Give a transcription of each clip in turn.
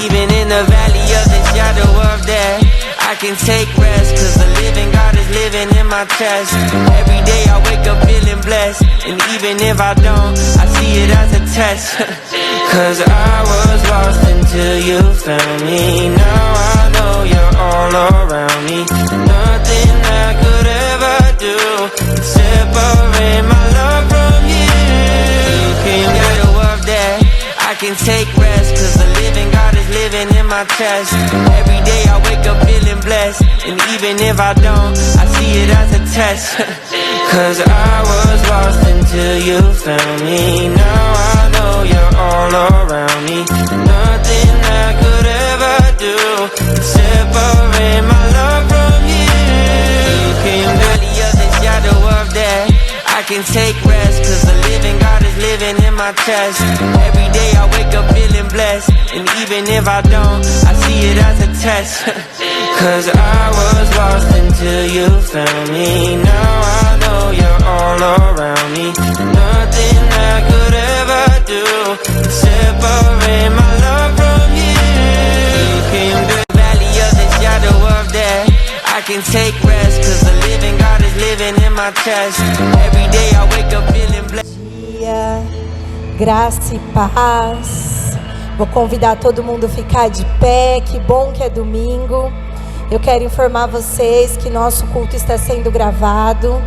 even in the valley of the shadow of death, I can take rest, cause the living God is living in my chest. Every day I wake up feeling blessed, and even if I don't, I see it as a test. Cause I was lost until you found me. Now I know you're all around me. Nothing I could ever do could separate my love from you. You came out of that, I can take rest, cause the living God is living in my chest. Every day I wake up feeling blessed, and even if I don't, I see it as a test. Cause I was lost until you found me. Now I know you're all around me. Nothing I could ever do could separate my love from you. You came valley of the shadow of death, I can take rest, cause the living God is living in my chest. Every day I wake up feeling blessed, and even if I don't, I see it as a test. Cause I was lost until you found me. Now I know you're all around me. Nothing I could ever do could separate my love from you. You came to the valley of the shadow of death, I can take rest, cause the living God is living in my chest. Every day I wake up feeling blessed. Graça e paz. Vou convidar todo mundo a ficar de pé. Que bom que é domingo. Eu quero informar vocês que nosso culto está sendo gravado.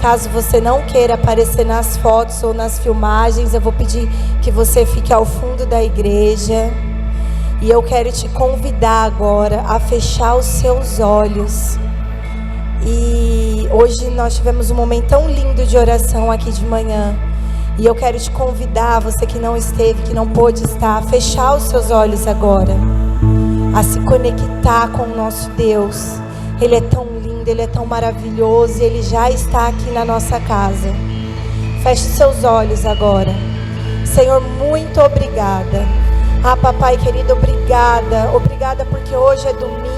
Caso você não queira aparecer nas fotos ou nas filmagens, eu vou pedir que você fique ao fundo da igreja. E eu quero te convidar agora a fechar os seus olhos. E hoje nós tivemos um momento tão lindo de oração aqui de manhã. E eu quero te convidar, você que não esteve, que não pôde estar, a fechar os seus olhos agora. A se conectar com o nosso Deus. Ele é tão lindo, Ele é tão maravilhoso e Ele já está aqui na nossa casa. Feche seus olhos agora. Senhor, muito obrigada. Papai querido, obrigada. Obrigada porque hoje é domingo.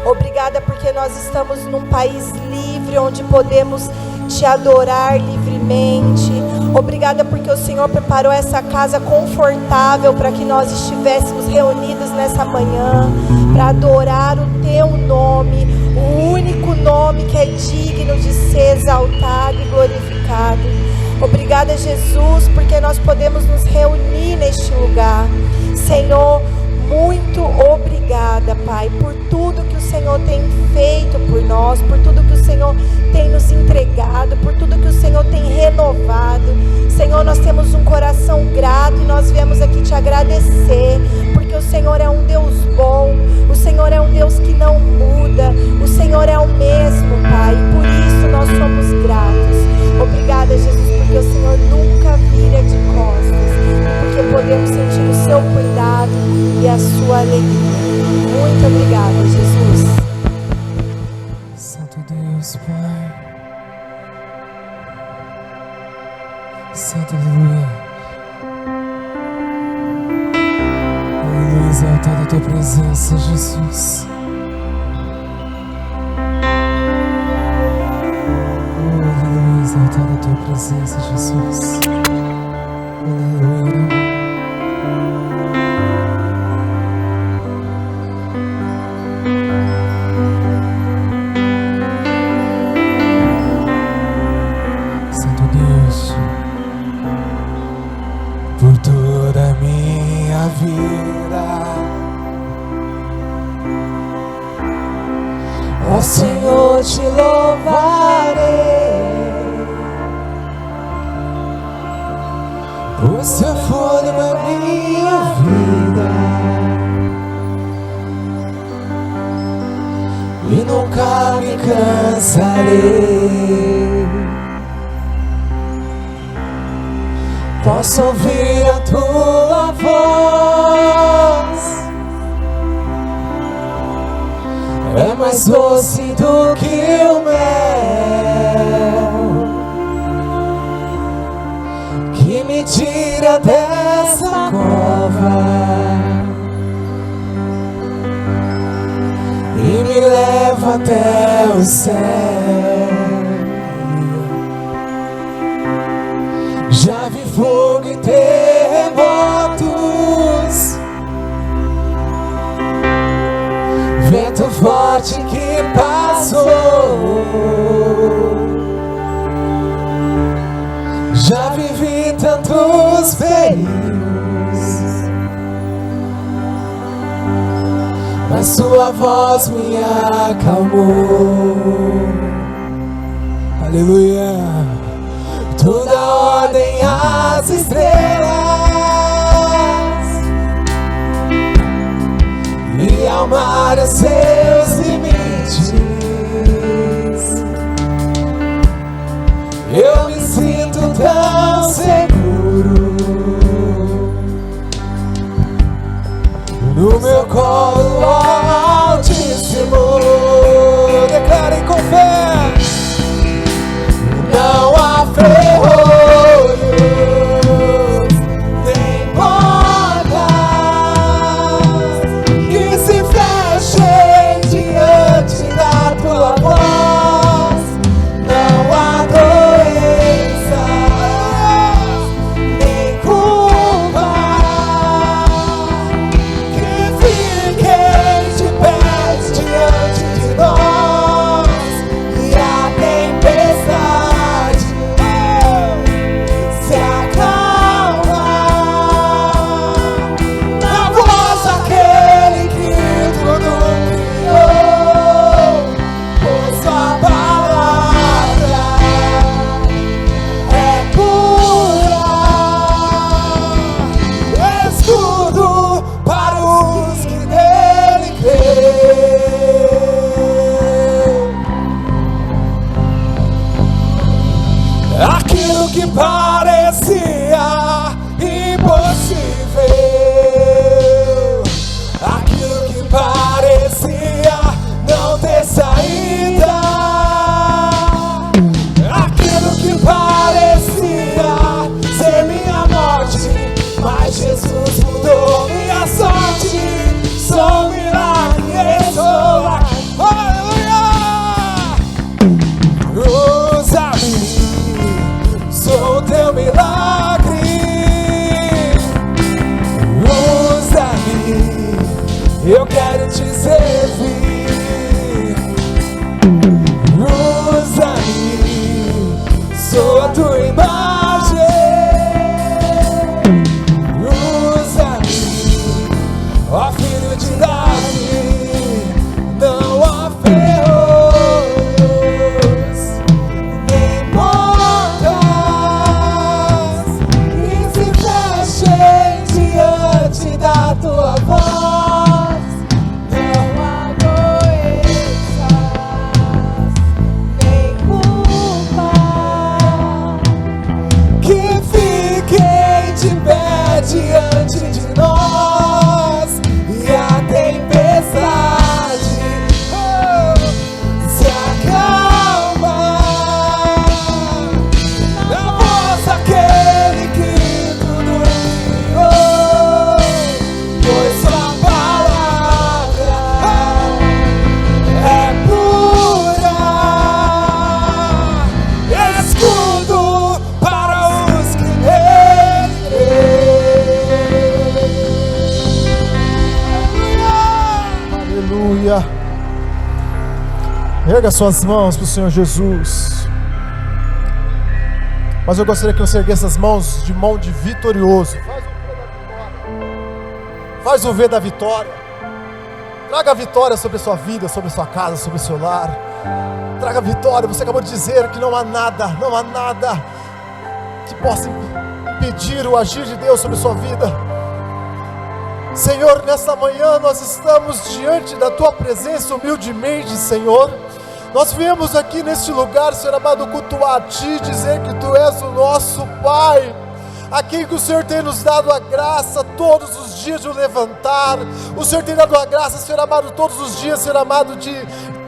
Obrigada porque nós estamos num país livre, onde podemos te adorar livremente. Obrigada porque o Senhor preparou essa casa confortável para que nós estivéssemos reunidos nessa manhã para adorar o Teu nome, o único nome que é digno de ser exaltado e glorificado. Obrigada, Jesus, porque nós podemos nos reunir neste lugar. Senhor, muito obrigada, Pai, por tudo que o Senhor tem feito por nós, por tudo que o Senhor tem nos entregado, por tudo que o Senhor tem renovado. Senhor, nós temos um coração grato e nós viemos aqui te agradecer, porque o Senhor é um Deus bom, o Senhor é um Deus que não muda, o Senhor é o mesmo, Pai, e por isso nós somos gratos. Obrigada, Jesus, porque o Senhor nunca vira de costas, porque podemos sentir o seu cuidado e a sua alegria. Muito obrigada, Jesus. Santo Deus, Pai. Santo Aleluia. Aleluia, exaltada a tua presença, Jesus. Aleluia, exaltada a tua presença, Jesus. Aleluia. Ó Senhor, te louvarei, o seu fôlego é minha vida, e nunca me cansarei. Posso ouvir a tua voz, é mais doce do que o mel, que me tira dessa cova e me leva até o céu. Já vi fogo e terremotos, vento forte que passou. Já vivi tantos perigos, mas sua voz me acalmou. Aleluia. Tu dá ordem às estrelas e ao mar os seus limites. Eu me sinto tão seguro no meu colo altíssimo. Declarem com fé. Não há ferrolhos nem portas que se fechem diante da tua voz. Não há doença nem culpa que fiquem de pé diante de nós. E a tempestade se acalma na voz daquele que tudo criou, pois sua palavra é pura, escudo para os que nele creem. Aquilo que parecia impossível, aquilo que parecia não ter saída, aquilo que parecia ser minha morte, mas Jesus mudou minha sorte. Sou um milagre, estou aqui. Aleluia! Usa-me, sou teu milagre. Usa-me, eu quero te servir. Usa-me, sou a tua imagem. Usa-me, ó filho de Davi. Não há ferrolhos nem portas que se fechem diante da tua voz. Não há doenças nem culpa que fiquem de pé diante de nós. E a tempestade se acalma na voz daquele que tudo criou, pois sua palavra é pura, escudo para os que nele creem. Aleluia. Erga suas mãos para o Senhor Jesus. Mas eu gostaria que você erguesse as mãos de mão de vitorioso. Faz o V da vitória. Traga a vitória sobre a sua vida, sobre a sua casa, sobre o seu lar. Traga a vitória. Você acabou de dizer que não há nada que possa impedir o agir de Deus sobre a sua vida. Senhor, nessa manhã nós estamos diante da Tua presença humildemente, Senhor. Nós viemos aqui neste lugar, Senhor amado, cultuar a Ti, dizer que Tu és o nosso Pai, a quem que o Senhor tem nos dado a graça todos os dias de o levantar. O Senhor tem dado a graça, Senhor amado, todos os dias, Senhor amado, de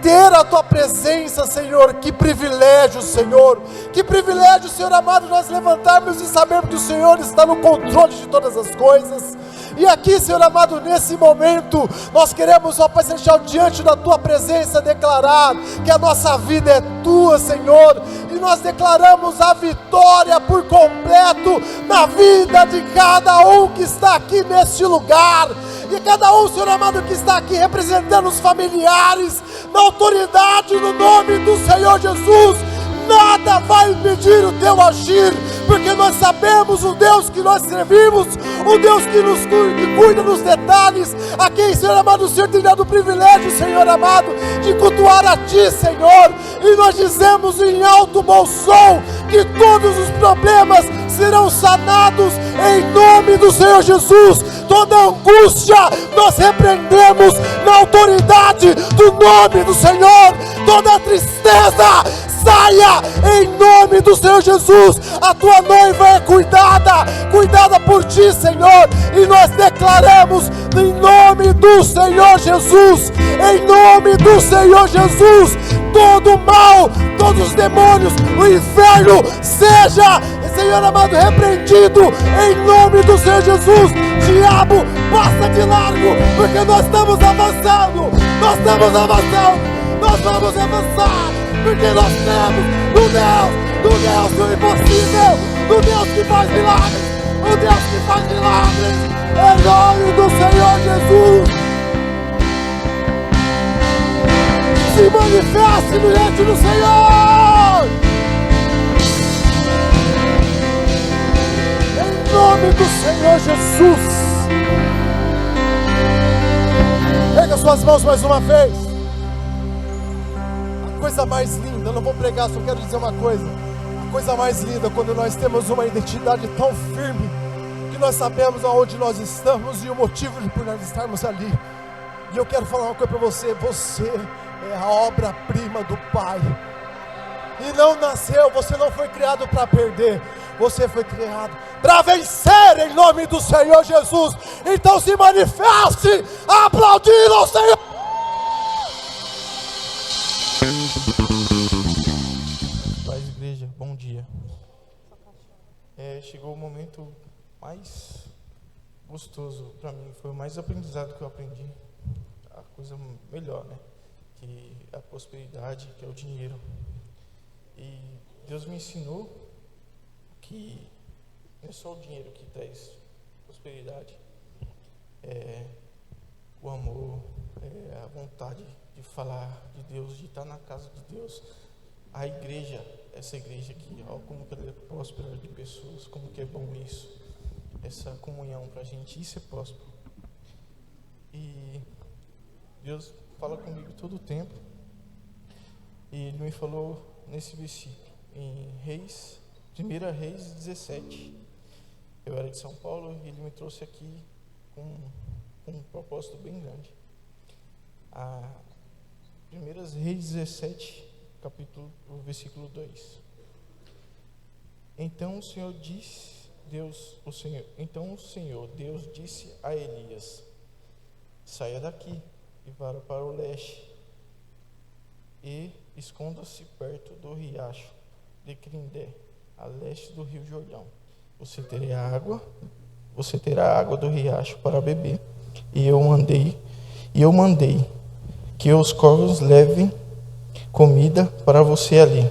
ter a Tua presença, Senhor. Que privilégio, Senhor. Que privilégio, Senhor amado, nós levantarmos e sabermos que o Senhor está no controle de todas as coisas. E aqui, Senhor amado, nesse momento, nós queremos, ó Pai Celestial, diante da Tua presença, declarar que a nossa vida é Tua, Senhor. E nós declaramos a vitória por completo na vida de cada um que está aqui neste lugar. E cada um, Senhor amado, que está aqui representando os familiares, na autoridade, no nome do Senhor Jesus, nada vai impedir o teu agir, porque nós sabemos o Deus que nós servimos, o Deus que cuida dos detalhes, a quem, Senhor amado, o Senhor tem dado o privilégio, Senhor amado, de cultuar a Ti, Senhor, e nós dizemos em alto bom som, que todos os problemas serão sanados, em nome do Senhor Jesus. Toda angústia nós repreendemos na autoridade do nome do Senhor, toda tristeza saia em nome do Senhor Jesus. A tua noiva é cuidada por ti, Senhor, e nós declaramos em nome do Senhor Jesus, em nome do Senhor Jesus, todo mal, todos os demônios, o inferno seja, Senhor amado, repreendido em nome do Senhor Jesus. Diabo, passa de largo, porque nós estamos avançando, nós vamos avançar, porque nós temos o Deus do impossível, o Deus que faz milagres, em nome do Senhor Jesus. Se manifeste diante do Senhor, em nome do Senhor Jesus. Pega suas mãos mais uma vez. A coisa mais linda, eu não vou pregar, só quero dizer uma coisa. A coisa mais linda quando nós temos uma identidade tão firme, que nós sabemos aonde nós estamos e o motivo de por nós estarmos ali. E eu quero falar uma coisa para você: você é a obra-prima do Pai. E não nasceu, você não foi criado para perder, você foi criado para vencer em nome do Senhor Jesus. Então se manifeste aplaudindo ao Senhor. Paz, igreja, bom dia. Chegou o momento mais gostoso para mim, foi o mais aprendizado que eu aprendi. A coisa melhor, né? Que a prosperidade, que é o dinheiro. E Deus me ensinou que não é só o dinheiro que traz prosperidade, é o amor, é a vontade de falar de Deus, de estar na casa de Deus. A igreja, essa igreja aqui, ó, como que ela é próspera de pessoas, como que é bom isso, essa comunhão pra gente, isso é próspero. E Deus fala comigo todo o tempo, e Ele me falou nesse versículo, em 1 Reis 17. Eu era de São Paulo e Ele me trouxe aqui com um propósito bem grande. 1 Reis 17, versículo 2. Então o Senhor Deus disse a Elias: saia daqui e vá para o leste e esconda-se perto do riacho de Querindé, a leste do rio Jordão. Você terá água do riacho para beber. E eu mandei que os corvos levem comida para você ali.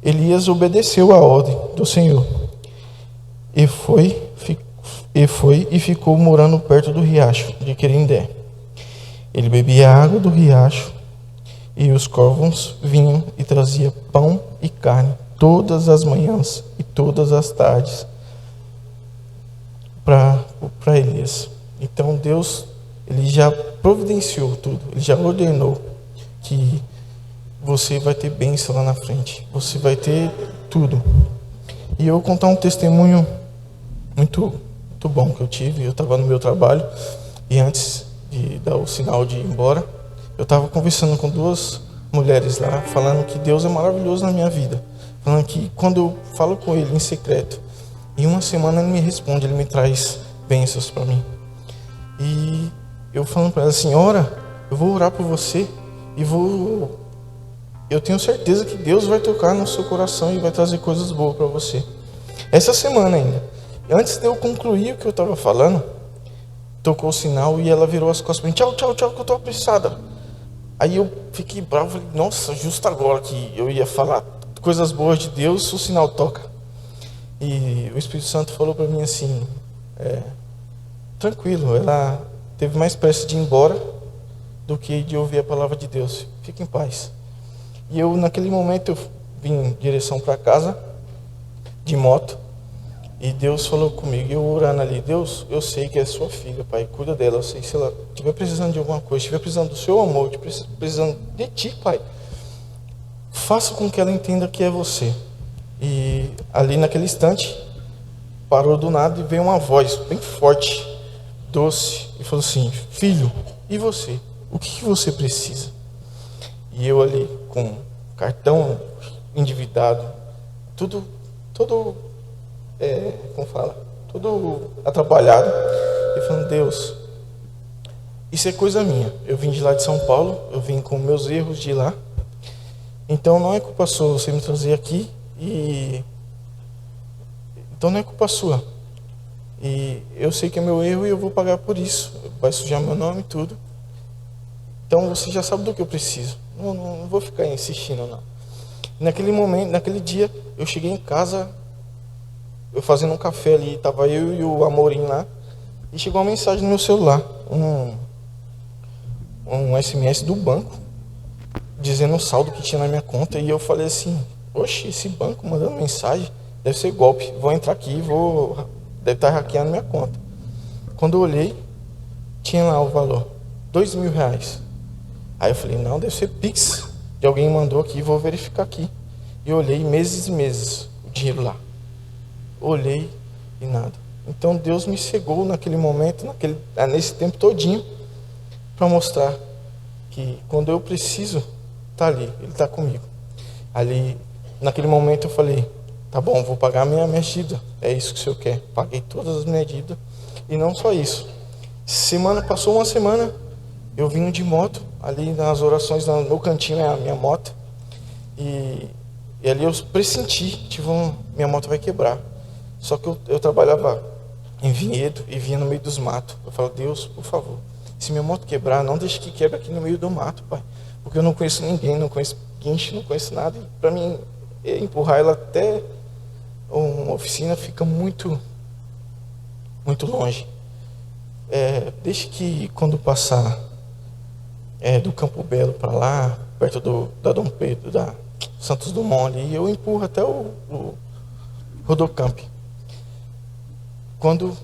Elias obedeceu a ordem do Senhor e ficou morando perto do riacho de Querindé. Ele bebia a água do riacho, e os corvos vinham e traziam pão e carne todas as manhãs e todas as tardes para Elias. Então Deus, Ele já providenciou tudo, Ele já ordenou que você vai ter bênção lá na frente, você vai ter tudo. E eu vou contar um testemunho muito bom que eu tive. Eu estava no meu trabalho e antes de dar o sinal de ir embora, eu estava conversando com duas mulheres lá, falando que Deus é maravilhoso na minha vida, falando que quando eu falo com Ele em secreto, em uma semana Ele me responde, Ele me traz bênçãos para mim. E eu falando para ela assim: ora, eu vou orar por você e eu tenho certeza que Deus vai tocar no seu coração e vai trazer coisas boas para você. Essa semana ainda, antes de eu concluir o que eu estava falando, tocou o sinal e ela virou as costas para mim: tchau, tchau, tchau, que eu estou apressada. Aí eu fiquei bravo, falei, nossa, justo agora que eu ia falar coisas boas de Deus, o sinal toca. E o Espírito Santo falou para mim assim, tranquilo, ela teve mais pressa de ir embora do que de ouvir a palavra de Deus. Fique em paz. E eu, naquele momento, eu vim em direção para casa, de moto, e Deus falou comigo, eu orando ali, Deus, eu sei que é sua filha, Pai, cuida dela, eu sei, se ela estiver precisando de alguma coisa, estiver precisando do seu amor, estiver precisando de ti, Pai, faça com que ela entenda que é você. E ali naquele instante, parou do nada e veio uma voz bem forte, doce, e falou assim, filho, e você? O que você precisa? E eu ali com cartão endividado, tudo tudo atrapalhado, e falando, Deus, isso é coisa minha, eu vim de lá de São Paulo, eu vim com meus erros de lá, então não é culpa sua você me trazer aqui, então não é culpa sua, e eu sei que é meu erro e eu vou pagar por isso, vai sujar meu nome e tudo, então você já sabe do que eu preciso, não vou ficar insistindo não. Naquele momento, naquele dia, eu cheguei em casa, eu fazendo um café ali, estava eu e o Amorim lá, e chegou uma mensagem no meu celular, um SMS do banco, dizendo o saldo que tinha na minha conta, e eu falei assim, oxe, esse banco mandando mensagem, deve ser golpe, vou entrar aqui, deve estar hackeando minha conta. Quando eu olhei, tinha lá o valor, R$2.000. Aí eu falei, não, deve ser Pix, de alguém mandou aqui, vou verificar aqui. E eu olhei meses e meses, o dinheiro lá. Olhei e nada. Então Deus me cegou naquele momento, nesse tempo todinho, para mostrar que quando eu preciso, está ali, Ele está comigo. Ali, naquele momento eu falei, tá bom, vou pagar minha dívida, é isso que o Senhor quer. Paguei todas as minhas dívidas. E não só isso. Passou uma semana, eu vim de moto, ali nas orações, no meu cantinho é a minha moto. E ali eu pressenti, minha moto vai quebrar. Só que eu trabalhava em Vinhedo e vinha no meio dos matos. Eu falo, Deus, por favor, se minha moto quebrar, não deixe que quebre aqui no meio do mato, Pai. Porque eu não conheço ninguém, não conheço guincho, não conheço nada. E para mim, empurrar ela até uma oficina fica muito, muito longe. Deixe que quando passar do Campo Belo para lá, perto da Dom Pedro, da Santos Dumont ali, eu empurro até o Rodocamp. Quando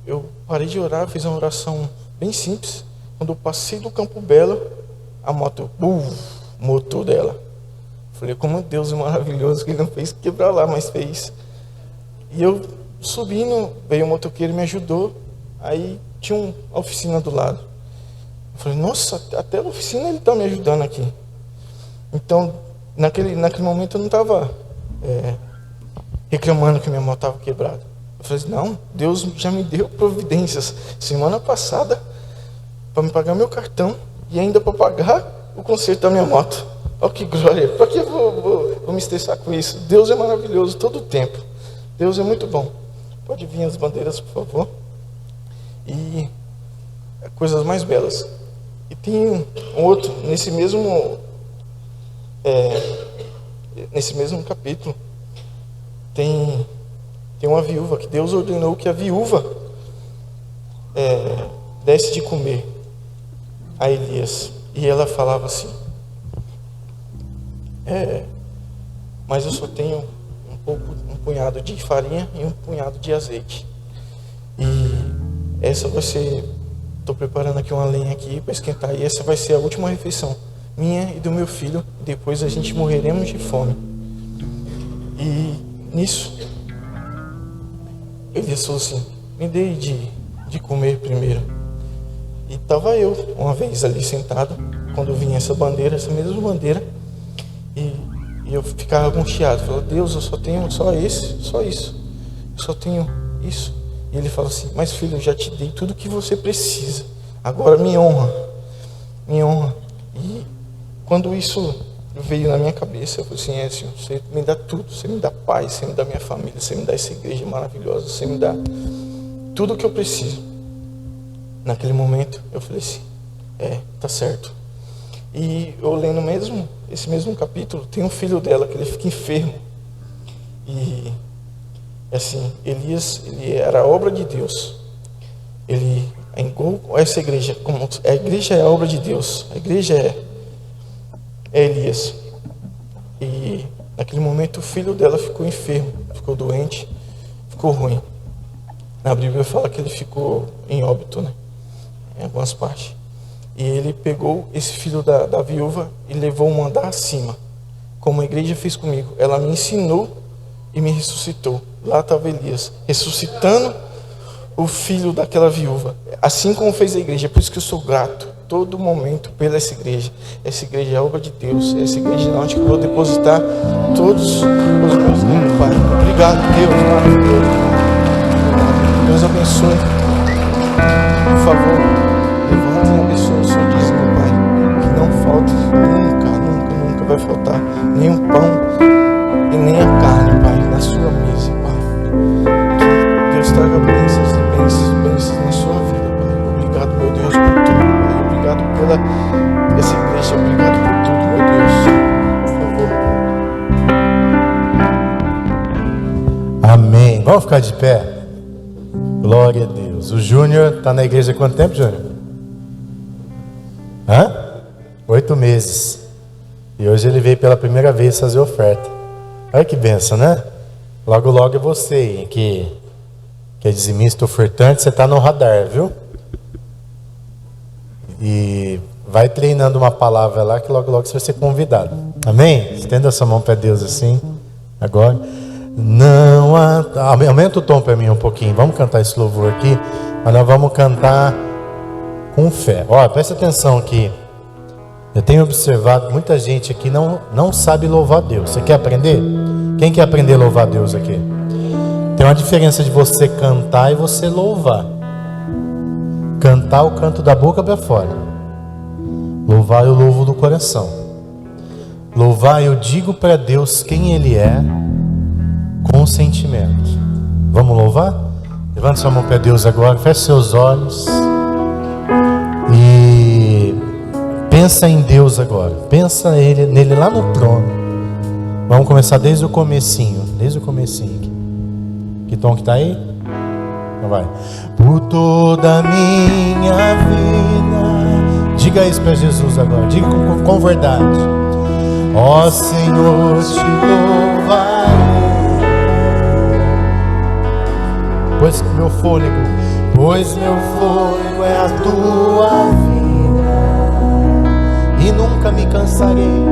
eu parei de orar, fiz uma oração bem simples. Quando eu passei do Campo Belo, a moto, motor dela. Falei, como Deus é maravilhoso, que Ele não fez quebrar lá, mas fez. E eu subindo, veio o motoqueiro e me ajudou. Aí tinha uma oficina do lado. Eu falei, nossa, até a oficina ele está me ajudando aqui. Então, naquele momento eu não estava reclamando que minha moto estava quebrada. Eu falei, não, Deus já me deu providências semana passada para me pagar meu cartão e ainda para pagar o conserto da minha moto. Olha que glória, para que eu vou me estressar com isso? Deus é maravilhoso todo o tempo. Deus é muito bom. Pode vir as bandeiras, por favor. E coisas mais belas. E tem um outro, nesse mesmo capítulo, tem uma viúva, que Deus ordenou que a viúva desse de comer a Elias. E ela falava assim, mas eu só tenho um punhado de farinha e um punhado de azeite. E essa vai ser, estou preparando aqui uma lenha aqui para esquentar, e essa vai ser a última refeição minha e do meu filho, depois a gente morreremos de fome. E nisso, ele falou assim, me dê de comer primeiro. E estava eu, uma vez ali sentado, quando vinha essa mesma bandeira, e eu ficava angustiado, falava, Deus, eu só tenho só isso, eu só tenho isso. E ele falou assim, mas filho, eu já te dei tudo que você precisa, agora me honra. E quando isso veio na minha cabeça, eu falei assim, Senhor, você me dá tudo, você me dá paz, você me dá minha família, você me dá essa igreja maravilhosa, você me dá tudo o que eu preciso. Naquele momento eu falei assim, tá certo. E eu lendo esse mesmo capítulo, tem um filho dela que ele fica enfermo. E assim, Elias, ele era a obra de Deus. Ele, igual essa igreja, como a igreja é a obra de Deus, a igreja é Elias. E naquele momento o filho dela ficou enfermo, ficou doente, ficou ruim. Na Bíblia fala que ele ficou em óbito, né? Em algumas partes. E ele pegou esse filho da viúva e levou um andar acima, como a igreja fez comigo. Ela me ensinou e me ressuscitou. Lá estava Elias, ressuscitando o filho daquela viúva, assim como fez a igreja. Por isso que eu sou grato todo momento pela essa igreja. Essa igreja é a obra de Deus. Essa igreja é onde eu vou depositar todos os meus dons, Pai. Obrigado, Deus, maravilhoso. Deus abençoe. Por favor, levante e abençoe o seu dízimo, Pai. Que não falte nunca vai faltar nem o pão e nem a carne, Pai, na sua mesa, Pai. Que Deus traga bênçãos e bênçãos na sua vida, Pai. Obrigado, meu Deus, por tudo, Pai. Obrigado pela essa igreja. Obrigado por tudo, meu Deus. Por favor. Amém. Vamos ficar de pé? Glória a Deus. O Júnior está na igreja há quanto tempo, Júnior? 8 meses. E hoje ele veio pela primeira vez fazer oferta. Olha que benção, né? Logo, logo é você que é dizimista, ofertante, você está no radar, viu? E vai treinando uma palavra lá que logo, logo você vai ser convidado. Amém? Estenda a sua mão para Deus assim. Agora. Não aumenta o tom para mim um pouquinho. Vamos cantar esse louvor aqui, mas nós vamos cantar com fé. Olha, presta atenção aqui. Eu tenho observado muita gente aqui não sabe louvar a Deus. Você quer aprender? Quem quer aprender a louvar a Deus aqui? Tem uma diferença de você cantar e você louvar. Cantar o canto da boca para fora. Louvar eu louvo do coração. Louvar eu digo para Deus quem Ele é, com sentimento. Vamos louvar? Levante sua mão para Deus agora, feche seus olhos e pensa em Deus agora. Pensa nele lá no trono. Vamos começar desde o comecinho. Que tom que está aí? Então vai. Por toda a minha vida. Diga isso para Jesus agora. Diga com verdade. Ó Senhor, te louvarei. Pois meu fôlego é a tua vida, e nunca me cansarei,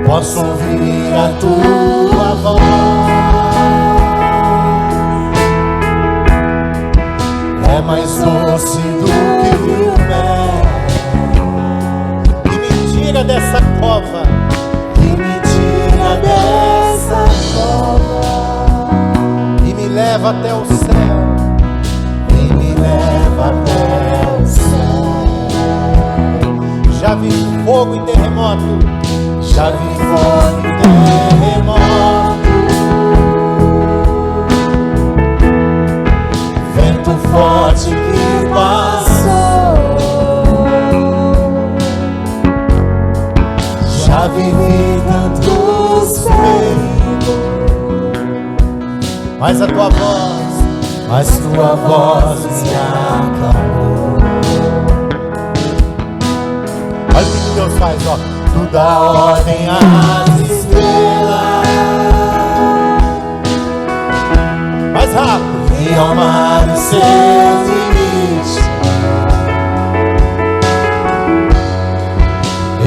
Posso ouvir a tua voz, é mais doce do que o mel. Tira dessa cova, e me leva até o céu, Já vi fogo e terremoto, vento forte que passou. Já vivi tantos perigos, mas tua voz me acalmou. Olha o que Deus faz, ó. Tu dá ordem às estrelas, mais rápido, e ao mar e seus limites.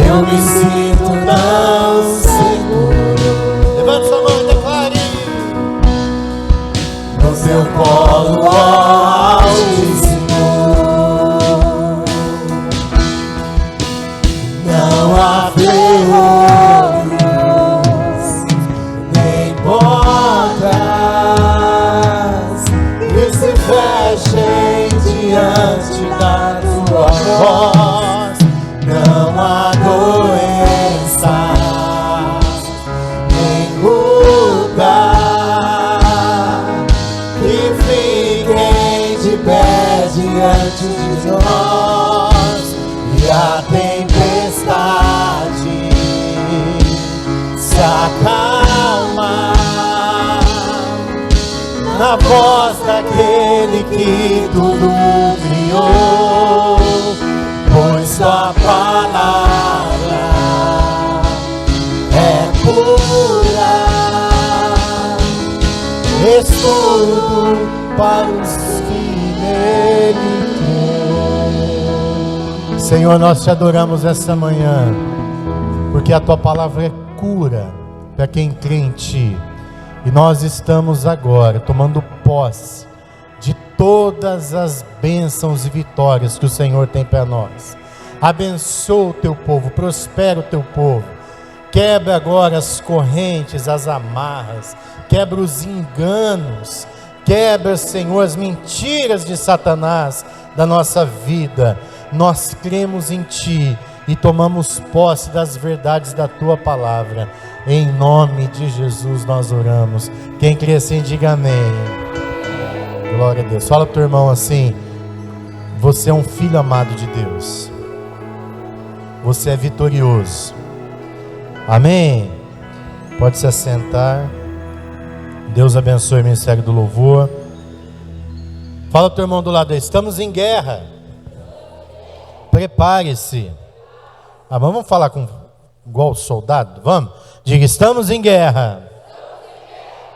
Eu me sinto tão seguro. Levante sua mão e declare: no seu colo, ó Altíssimo. Não há terror diante de nós e a tempestade se acalma na voz daquele que tudo criou, pois tua palavra é pura, estudo para os que nele creem. Senhor, nós te adoramos essa manhã, porque a tua palavra é cura para quem crê em ti. E nós estamos agora tomando posse de todas as bênçãos e vitórias que o Senhor tem para nós. Abençoa o teu povo, prospera o teu povo. Quebra agora as correntes, as amarras, quebra os enganos, quebra, Senhor, as mentiras de Satanás da nossa vida. Nós cremos em ti e tomamos posse das verdades da tua palavra. Em nome de Jesus nós oramos. Quem crê assim, diga amém. Glória a Deus. Fala pro teu irmão assim: você é um filho amado de Deus. Você é vitorioso. Amém. Pode se assentar. Deus abençoe o ministério do louvor. Fala pro teu irmão do lado aí: estamos em guerra. Prepare-se. Vamos falar igual soldado? Vamos? Diga: estamos em guerra.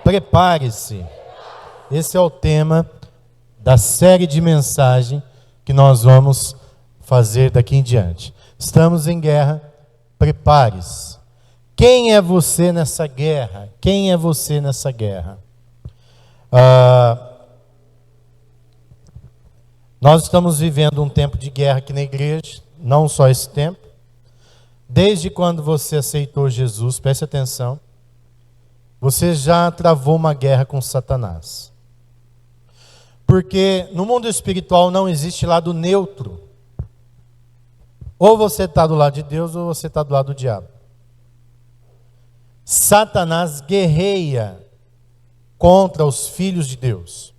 Prepare-se. Esse é o tema da série de mensagem que nós vamos fazer daqui em diante. Estamos em guerra. Prepare-se. Quem é você nessa guerra? Quem é você nessa guerra? Nós estamos vivendo um tempo de guerra aqui na igreja. Não só esse tempo. Desde quando você aceitou Jesus, preste atenção, você já travou uma guerra com Satanás. Porque no mundo espiritual não existe lado neutro. Ou você está do lado de Deus, ou você está do lado do diabo. Satanás guerreia contra os filhos de Deus.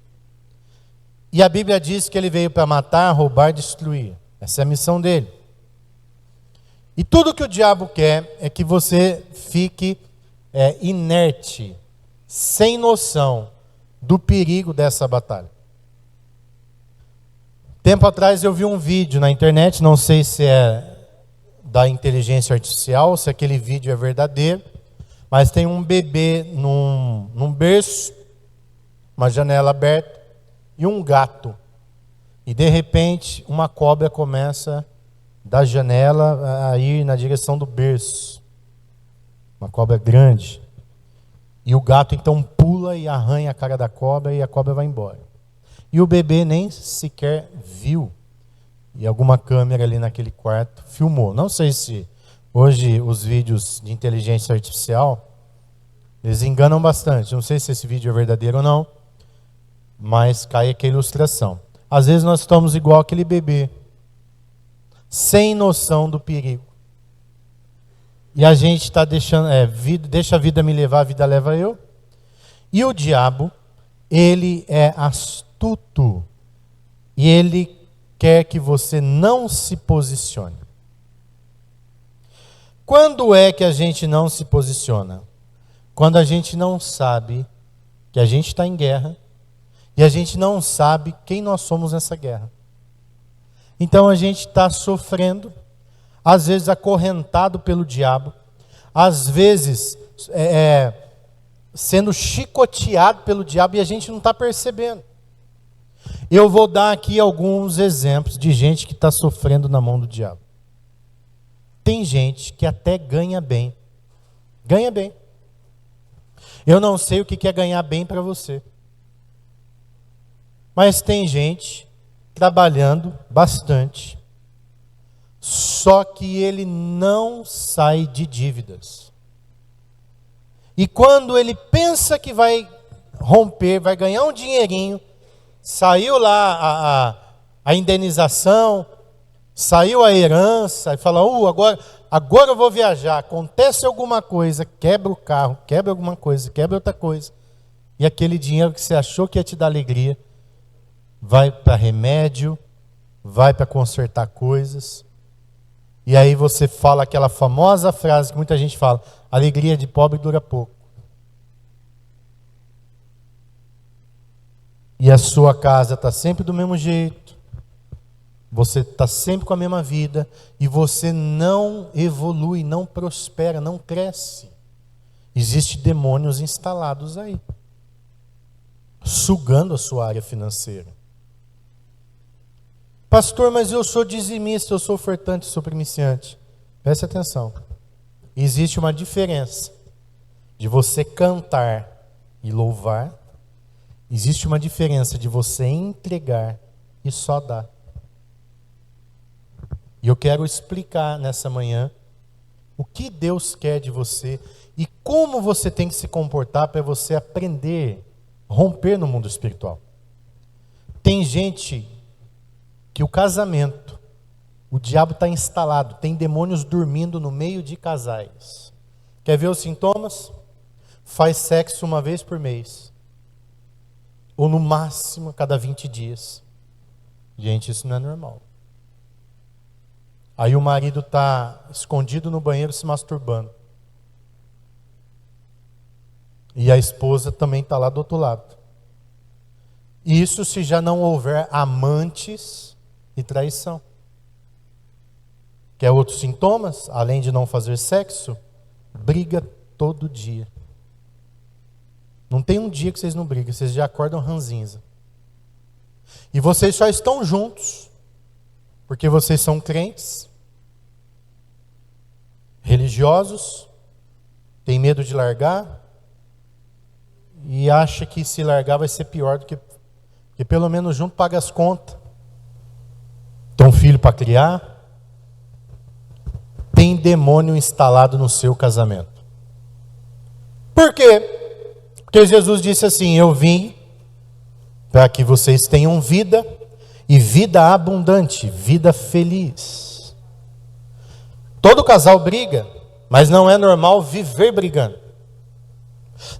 E a Bíblia diz que ele veio para matar, roubar e destruir. Essa é a missão dele. E tudo que o diabo quer é que você fique inerte, sem noção do perigo dessa batalha. Tempo atrás eu vi um vídeo na internet, não sei se é da inteligência artificial, se aquele vídeo é verdadeiro, mas tem um bebê num berço, uma janela aberta, e um gato. E de repente uma cobra começa da janela a ir na direção do berço. Uma cobra grande. E o gato então pula e arranha a cara da cobra e a cobra vai embora. E o bebê nem sequer viu. E alguma câmera ali naquele quarto filmou. Não sei se hoje os vídeos de inteligência artificial, eles enganam bastante. Não sei se esse vídeo é verdadeiro ou não, mas cai aqui a ilustração. Às vezes nós estamos igual aquele bebê, sem noção do perigo. E a gente está deixando, deixa a vida me levar, a vida leva eu. E o diabo, ele é astuto. E ele quer que você não se posicione. Quando é que a gente não se posiciona? Quando a gente não sabe que a gente está em guerra e a gente não sabe quem nós somos nessa guerra. Então a gente está sofrendo, às vezes acorrentado pelo diabo, às vezes sendo chicoteado pelo diabo e a gente não está percebendo. Eu vou dar aqui alguns exemplos de gente que está sofrendo na mão do diabo. Tem gente que até ganha bem. Ganha bem. Eu não sei o que é ganhar bem para você. Mas tem gente trabalhando bastante, só que ele não sai de dívidas. E quando ele pensa que vai romper, vai ganhar um dinheirinho, saiu lá a indenização, saiu a herança, e fala, agora eu vou viajar, acontece alguma coisa, quebra o carro, quebra alguma coisa, quebra outra coisa. E aquele dinheiro que você achou que ia te dar alegria, vai para remédio, vai para consertar coisas. E aí você fala aquela famosa frase que muita gente fala: alegria de pobre dura pouco. E a sua casa está sempre do mesmo jeito. Você está sempre com a mesma vida. E você não evolui, não prospera, não cresce. Existem demônios instalados aí, sugando a sua área financeira. Pastor, mas eu sou dizimista, eu sou ofertante, eu sou primiciante. Preste atenção. Existe uma diferença de você cantar e louvar. Existe uma diferença de você entregar e só dar. E eu quero explicar nessa manhã o que Deus quer de você e como você tem que se comportar para você aprender, romper no mundo espiritual. Tem gente que o casamento, o diabo está instalado, tem demônios dormindo no meio de casais. Quer ver os sintomas? Faz sexo uma vez por mês. Ou no máximo a cada 20 dias. Gente, isso não é normal. Aí o marido está escondido no banheiro se masturbando. E a esposa também está lá do outro lado. Isso se já não houver amantes e traição. Quer outros sintomas? Além de não fazer sexo, briga todo dia. Não tem um dia que vocês não brigam, vocês já acordam ranzinza. E vocês só estão juntos porque vocês são crentes, religiosos, têm medo de largar e acha que se largar vai ser pior do que pelo menos junto paga as contas. Tem um filho para criar. Tem demônio instalado no seu casamento. Por quê? Porque Jesus disse assim: eu vim para que vocês tenham vida e vida abundante, vida feliz. Todo casal briga, mas não é normal viver brigando.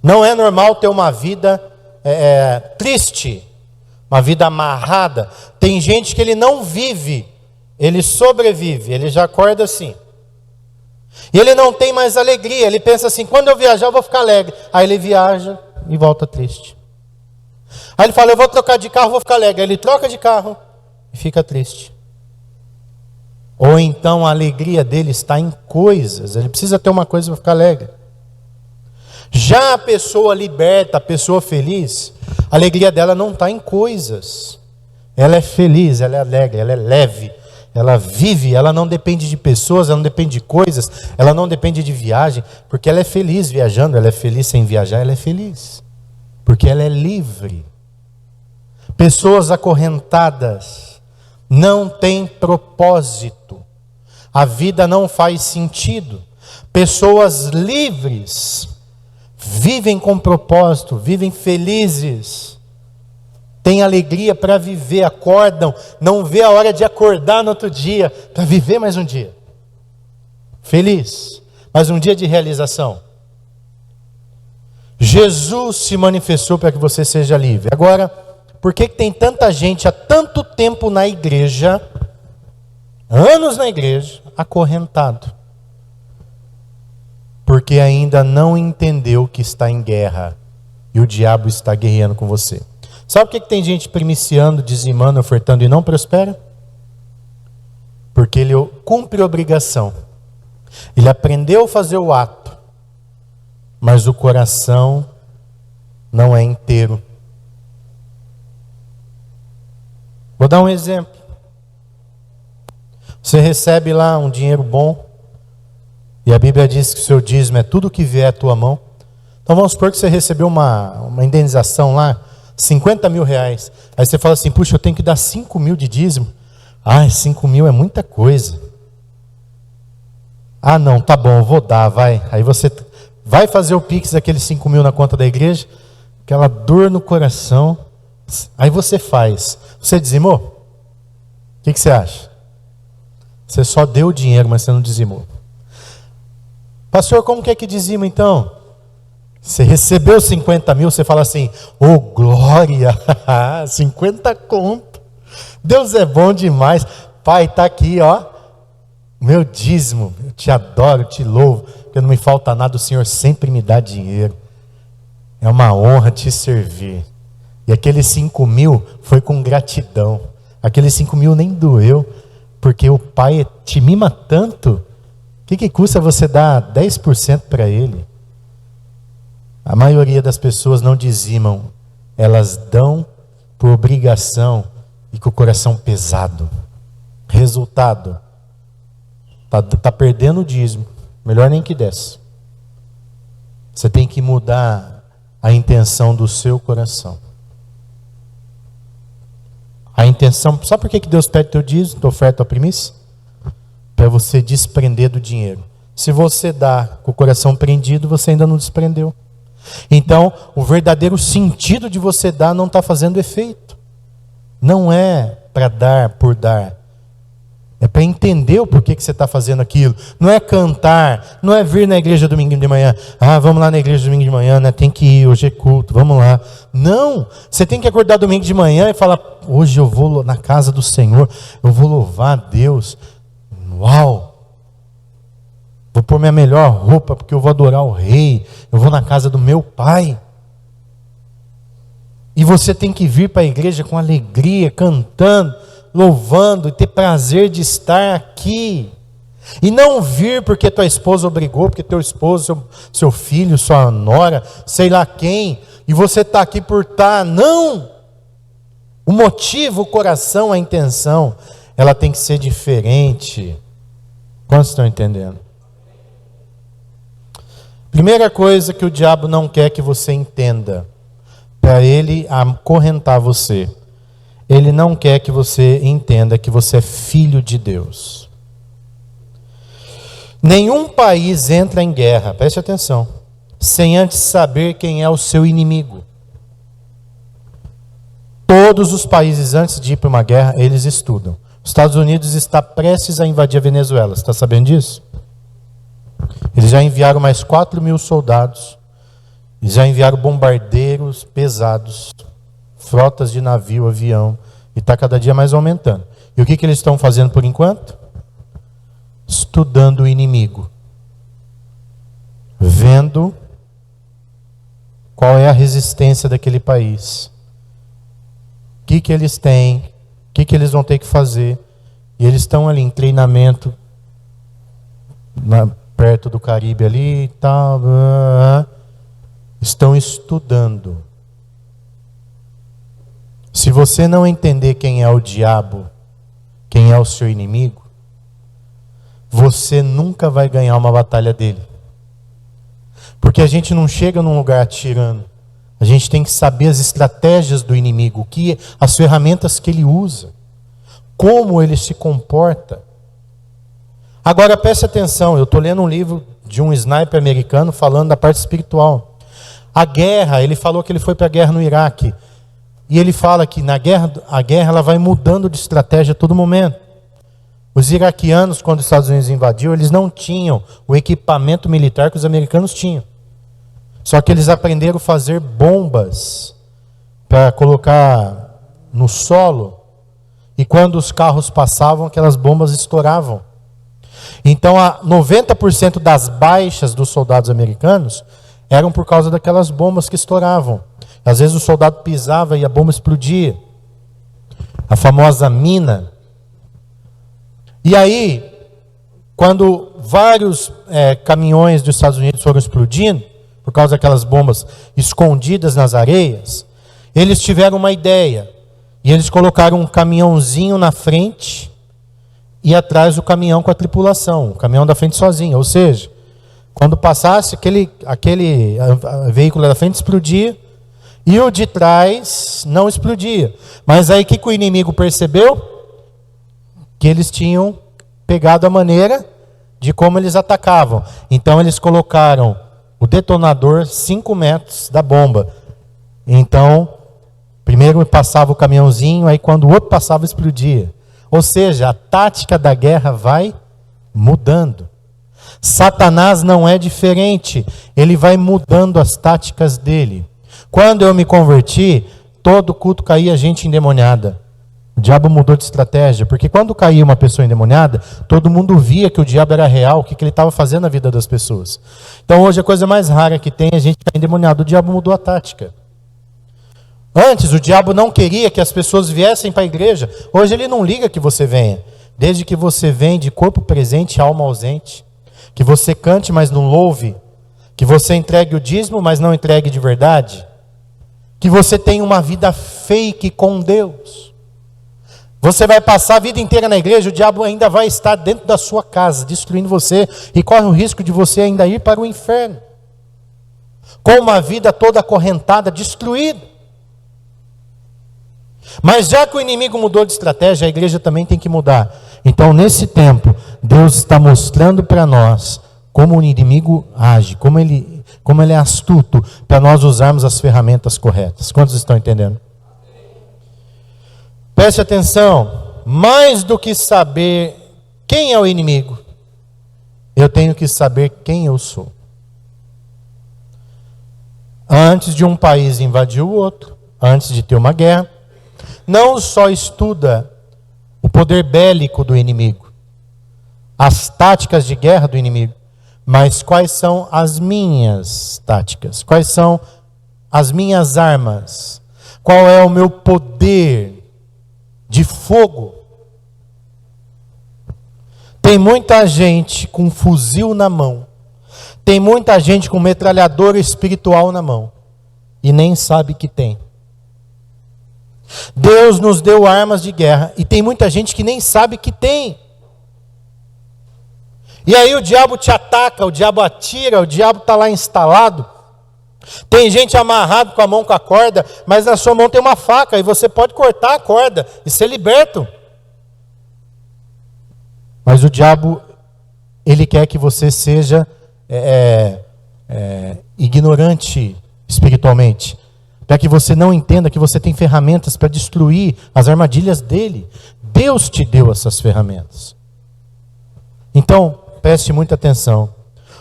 Não é normal ter uma vida triste, uma vida amarrada. Tem gente que ele não vive, ele sobrevive, ele já acorda assim. E ele não tem mais alegria, ele pensa assim: quando eu viajar eu vou ficar alegre. Aí ele viaja e volta triste. Aí ele fala: eu vou trocar de carro, vou ficar alegre. Aí ele troca de carro e fica triste. Ou então a alegria dele está em coisas, ele precisa ter uma coisa para ficar alegre. Já a pessoa liberta, a pessoa feliz, a alegria dela não está em coisas. Ela é feliz, ela é alegre, ela é leve. Ela vive, ela não depende de pessoas, ela não depende de coisas, ela não depende de viagem, porque ela é feliz viajando, ela é feliz sem viajar, ela é feliz, porque ela é livre. Pessoas acorrentadas não têm propósito, a vida não faz sentido. Pessoas livres vivem com propósito, vivem felizes. Tem alegria para viver, acordam, não vê a hora de acordar no outro dia, para viver mais um dia. Feliz, mais um dia de realização. Jesus se manifestou para que você seja livre. Agora, por que tem tanta gente há tanto tempo na igreja, anos na igreja, acorrentado? Porque ainda não entendeu que está em guerra e o diabo está guerreando com você. Sabe por que tem gente primiciando, dizimando, ofertando e não prospera? Porque ele cumpre a obrigação. Ele aprendeu a fazer o ato, mas o coração não é inteiro. Vou dar um exemplo. Você recebe lá um dinheiro bom, e a Bíblia diz que o seu dízimo é tudo que vier à tua mão. Então vamos supor que você recebeu uma indenização lá, 50 mil reais. Aí você fala assim: puxa, eu tenho que dar 5 mil de dízimo. 5 mil é muita coisa. Não, tá bom, eu vou dar, vai. Aí você vai fazer o Pix daqueles 5 mil na conta da igreja, aquela dor no coração. Aí você faz. Você dizimou? O que você acha? Você só deu o dinheiro, mas você não dizimou. Pastor, como que é que dizima então? Você recebeu 50 mil, você fala assim: glória, 50 conto. Deus é bom demais. Pai, está aqui, ó. Meu dízimo. Eu te adoro, te louvo. Porque não me falta nada, o Senhor sempre me dá dinheiro. É uma honra te servir. E aqueles 5.000 foi com gratidão. Aqueles 5.000 nem doeu. Porque o Pai te mima tanto. O que custa você dar 10% para Ele? A maioria das pessoas não dizimam. Elas dão por obrigação e com o coração pesado. Resultado, tá perdendo o dízimo. Melhor nem que desse. Você tem que mudar a intenção do seu coração. A intenção, sabe por que Deus pede teu dízimo, tua oferta, tua primícia? Para você desprender do dinheiro. Se você dá com o coração prendido, você ainda não desprendeu. Então, o verdadeiro sentido de você dar não está fazendo efeito. Não é para dar por dar. É para entender o porquê que você está fazendo aquilo. Não é cantar, não é vir na igreja domingo de manhã. Ah, vamos lá na igreja domingo de manhã, né? Tem que ir, hoje é culto, vamos lá. Não, você tem que acordar domingo de manhã e falar, hoje eu vou na casa do Senhor, eu vou louvar a Deus. Uau! Vou pôr minha melhor roupa porque eu vou adorar o Rei. Eu vou na casa do meu Pai. E você tem que vir para a igreja com alegria, cantando, louvando e ter prazer de estar aqui. E não vir porque tua esposa obrigou, porque teu esposo, seu filho, sua nora, sei lá quem, e você está aqui por estar. Não! O motivo, o coração, a intenção, ela tem que ser diferente. Quantos estão entendendo? Primeira coisa que o diabo não quer que você entenda, para ele acorrentar você, ele não quer que você entenda que você é filho de Deus. Nenhum país entra em guerra, preste atenção, sem antes saber quem é o seu inimigo. Todos os países, antes de ir para uma guerra, eles estudam. Os Estados Unidos está prestes a invadir a Venezuela, você está sabendo disso? Eles já enviaram mais 4.000 soldados, eles já enviaram bombardeiros pesados, frotas de navio, avião, e está cada dia mais aumentando. E o que eles estão fazendo por enquanto? Estudando o inimigo, vendo qual é a resistência daquele país, o que eles têm, o que eles vão ter que fazer, e eles estão ali em treinamento, perto do Caribe ali e tal, estão estudando. Se você não entender quem é o diabo, quem é o seu inimigo, você nunca vai ganhar uma batalha dele. Porque a gente não chega num lugar atirando. A gente tem que saber as estratégias do inimigo, as ferramentas que ele usa, como ele se comporta. Agora preste atenção, eu estou lendo um livro de um sniper americano falando da parte espiritual. A guerra, ele falou que ele foi para a guerra no Iraque. E ele fala que a guerra ela vai mudando de estratégia a todo momento. Os iraquianos, quando os Estados Unidos invadiu, eles não tinham o equipamento militar que os americanos tinham. Só que eles aprenderam a fazer bombas para colocar no solo. E quando os carros passavam, aquelas bombas estouravam. Então, 90% das baixas dos soldados americanos eram por causa daquelas bombas que estouravam. Às vezes o soldado pisava e a bomba explodia. A famosa mina. E aí, quando vários caminhões dos Estados Unidos foram explodindo, por causa daquelas bombas escondidas nas areias, eles tiveram uma ideia. E eles colocaram um caminhãozinho na frente e atrás o caminhão com a tripulação, o caminhão da frente sozinho. Ou seja, quando passasse aquele veículo da frente explodia e o de trás não explodia. Mas aí o que o inimigo percebeu? Que eles tinham pegado a maneira de como eles atacavam. Então eles colocaram o detonador 5 metros da bomba. Então, primeiro passava o caminhãozinho, aí quando o outro passava explodia. Ou seja, a tática da guerra vai mudando. Satanás não é diferente. Ele vai mudando as táticas dele. Quando eu me converti, todo culto caía gente endemoniada. diabo mudou de estratégia, porque quando caía uma pessoa endemoniada, todo mundo via que o diabo era real, o que ele estava fazendo na vida das pessoas. Então hoje a coisa mais rara que tem é a gente ficar endemoniado. O diabo mudou a tática. Antes o diabo não queria que as pessoas viessem para a igreja. Hoje ele não liga que você venha, desde que você venha de corpo presente e alma ausente, que você cante, mas não louve, que você entregue o dízimo, mas não entregue de verdade, que você tenha uma vida fake com Deus. Você vai passar a vida inteira na igreja, o diabo ainda vai estar dentro da sua casa, destruindo você, e corre o risco de você ainda ir para o inferno, com uma vida toda acorrentada, destruída. Mas já que o inimigo mudou de estratégia, a igreja também tem que mudar. Então, nesse tempo, Deus está mostrando para nós como o inimigo age, como ele é astuto, para nós usarmos as ferramentas corretas. Quantos estão entendendo? Preste atenção, mais do que saber quem é o inimigo, eu tenho que saber quem eu sou. Antes de um país invadir o outro, antes de ter uma guerra, não só estuda o poder bélico do inimigo, as táticas de guerra do inimigo, mas quais são as minhas táticas, quais são as minhas armas, qual é o meu poder de fogo. Tem muita gente com fuzil na mão, tem muita gente com metralhadora espiritual na mão, e nem sabe que tem. Deus nos deu armas de guerra, e tem muita gente que nem sabe que tem. E aí o diabo te ataca, o diabo atira, o diabo está lá instalado. Tem gente amarrado com a mão com a corda, mas na sua mão tem uma faca, e você pode cortar a corda e ser liberto. Mas o diabo, ele quer que você seja ignorante espiritualmente, para que você não entenda que você tem ferramentas para destruir as armadilhas dele. Deus te deu essas ferramentas. Então, preste muita atenção.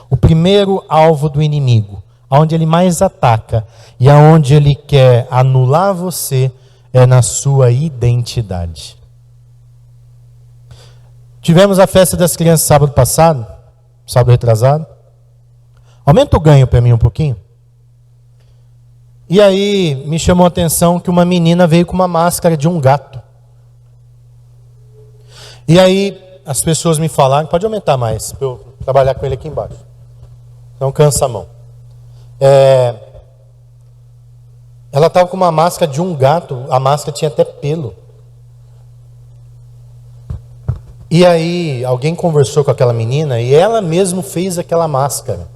O primeiro alvo do inimigo, aonde ele mais ataca e aonde ele quer anular você, é na sua identidade. Tivemos a festa das crianças sábado passado, sábado retrasado. Aumenta o ganho para mim um pouquinho. E aí me chamou a atenção que uma menina veio com uma máscara de um gato. E aí as pessoas me falaram, pode aumentar mais, para eu trabalhar com ele aqui embaixo. Não cansa a mão. Ela estava com uma máscara de um gato, a máscara tinha até pelo. E aí alguém conversou com aquela menina e ela mesmo fez aquela máscara.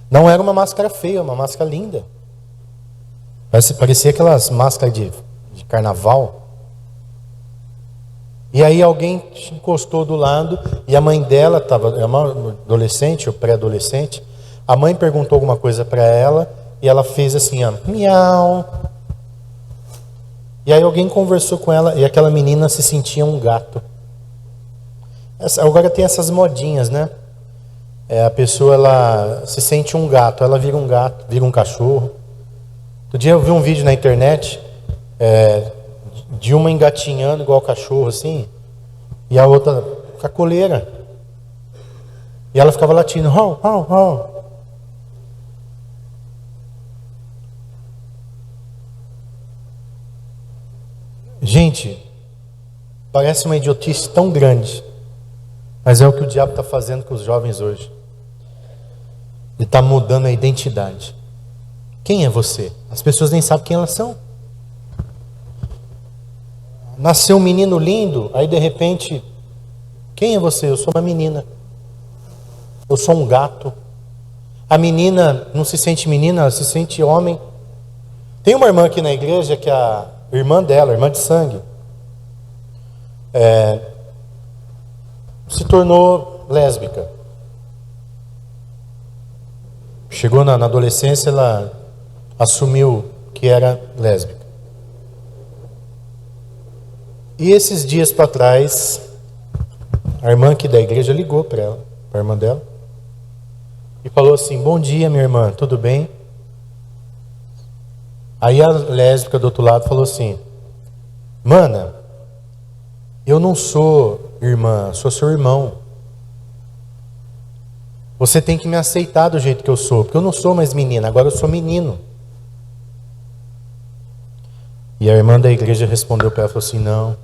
Não era uma máscara feia, uma máscara linda. Parecia aquelas máscaras de carnaval. E aí alguém encostou do lado e a mãe dela era uma adolescente ou pré-adolescente. A mãe perguntou alguma coisa para ela e ela fez assim, ó, miau. E aí alguém conversou com ela e aquela menina se sentia um gato. Agora tem essas modinhas, né? A pessoa ela se sente um gato, ela vira um gato, vira um cachorro. Outro dia eu vi um vídeo na internet de uma engatinhando igual cachorro assim, e a outra com a coleira. E ela ficava latindo, hau, hau, hau. Gente, parece uma idiotice tão grande, mas é o que o diabo está fazendo com os jovens hoje. Ele está mudando a identidade. Quem é você? As pessoas nem sabem quem elas são. Nasceu um menino lindo, aí de repente, quem é você? Eu sou uma menina. Eu sou um gato. A menina não se sente menina, ela se sente homem. Tem uma irmã aqui na igreja que a irmã dela, irmã de sangue, se tornou lésbica. Chegou na adolescência, ela assumiu que era lésbica. E esses dias para trás, a irmã aqui da igreja ligou para ela, para a irmã dela, e falou assim, bom dia minha irmã, tudo bem? Aí a lésbica do outro lado falou assim, mana, Eu não sou irmã, sou seu irmão. Você tem que me aceitar do jeito que eu sou, porque eu não sou mais menina, agora eu sou menino. E a irmã da igreja respondeu para ela, falou assim, não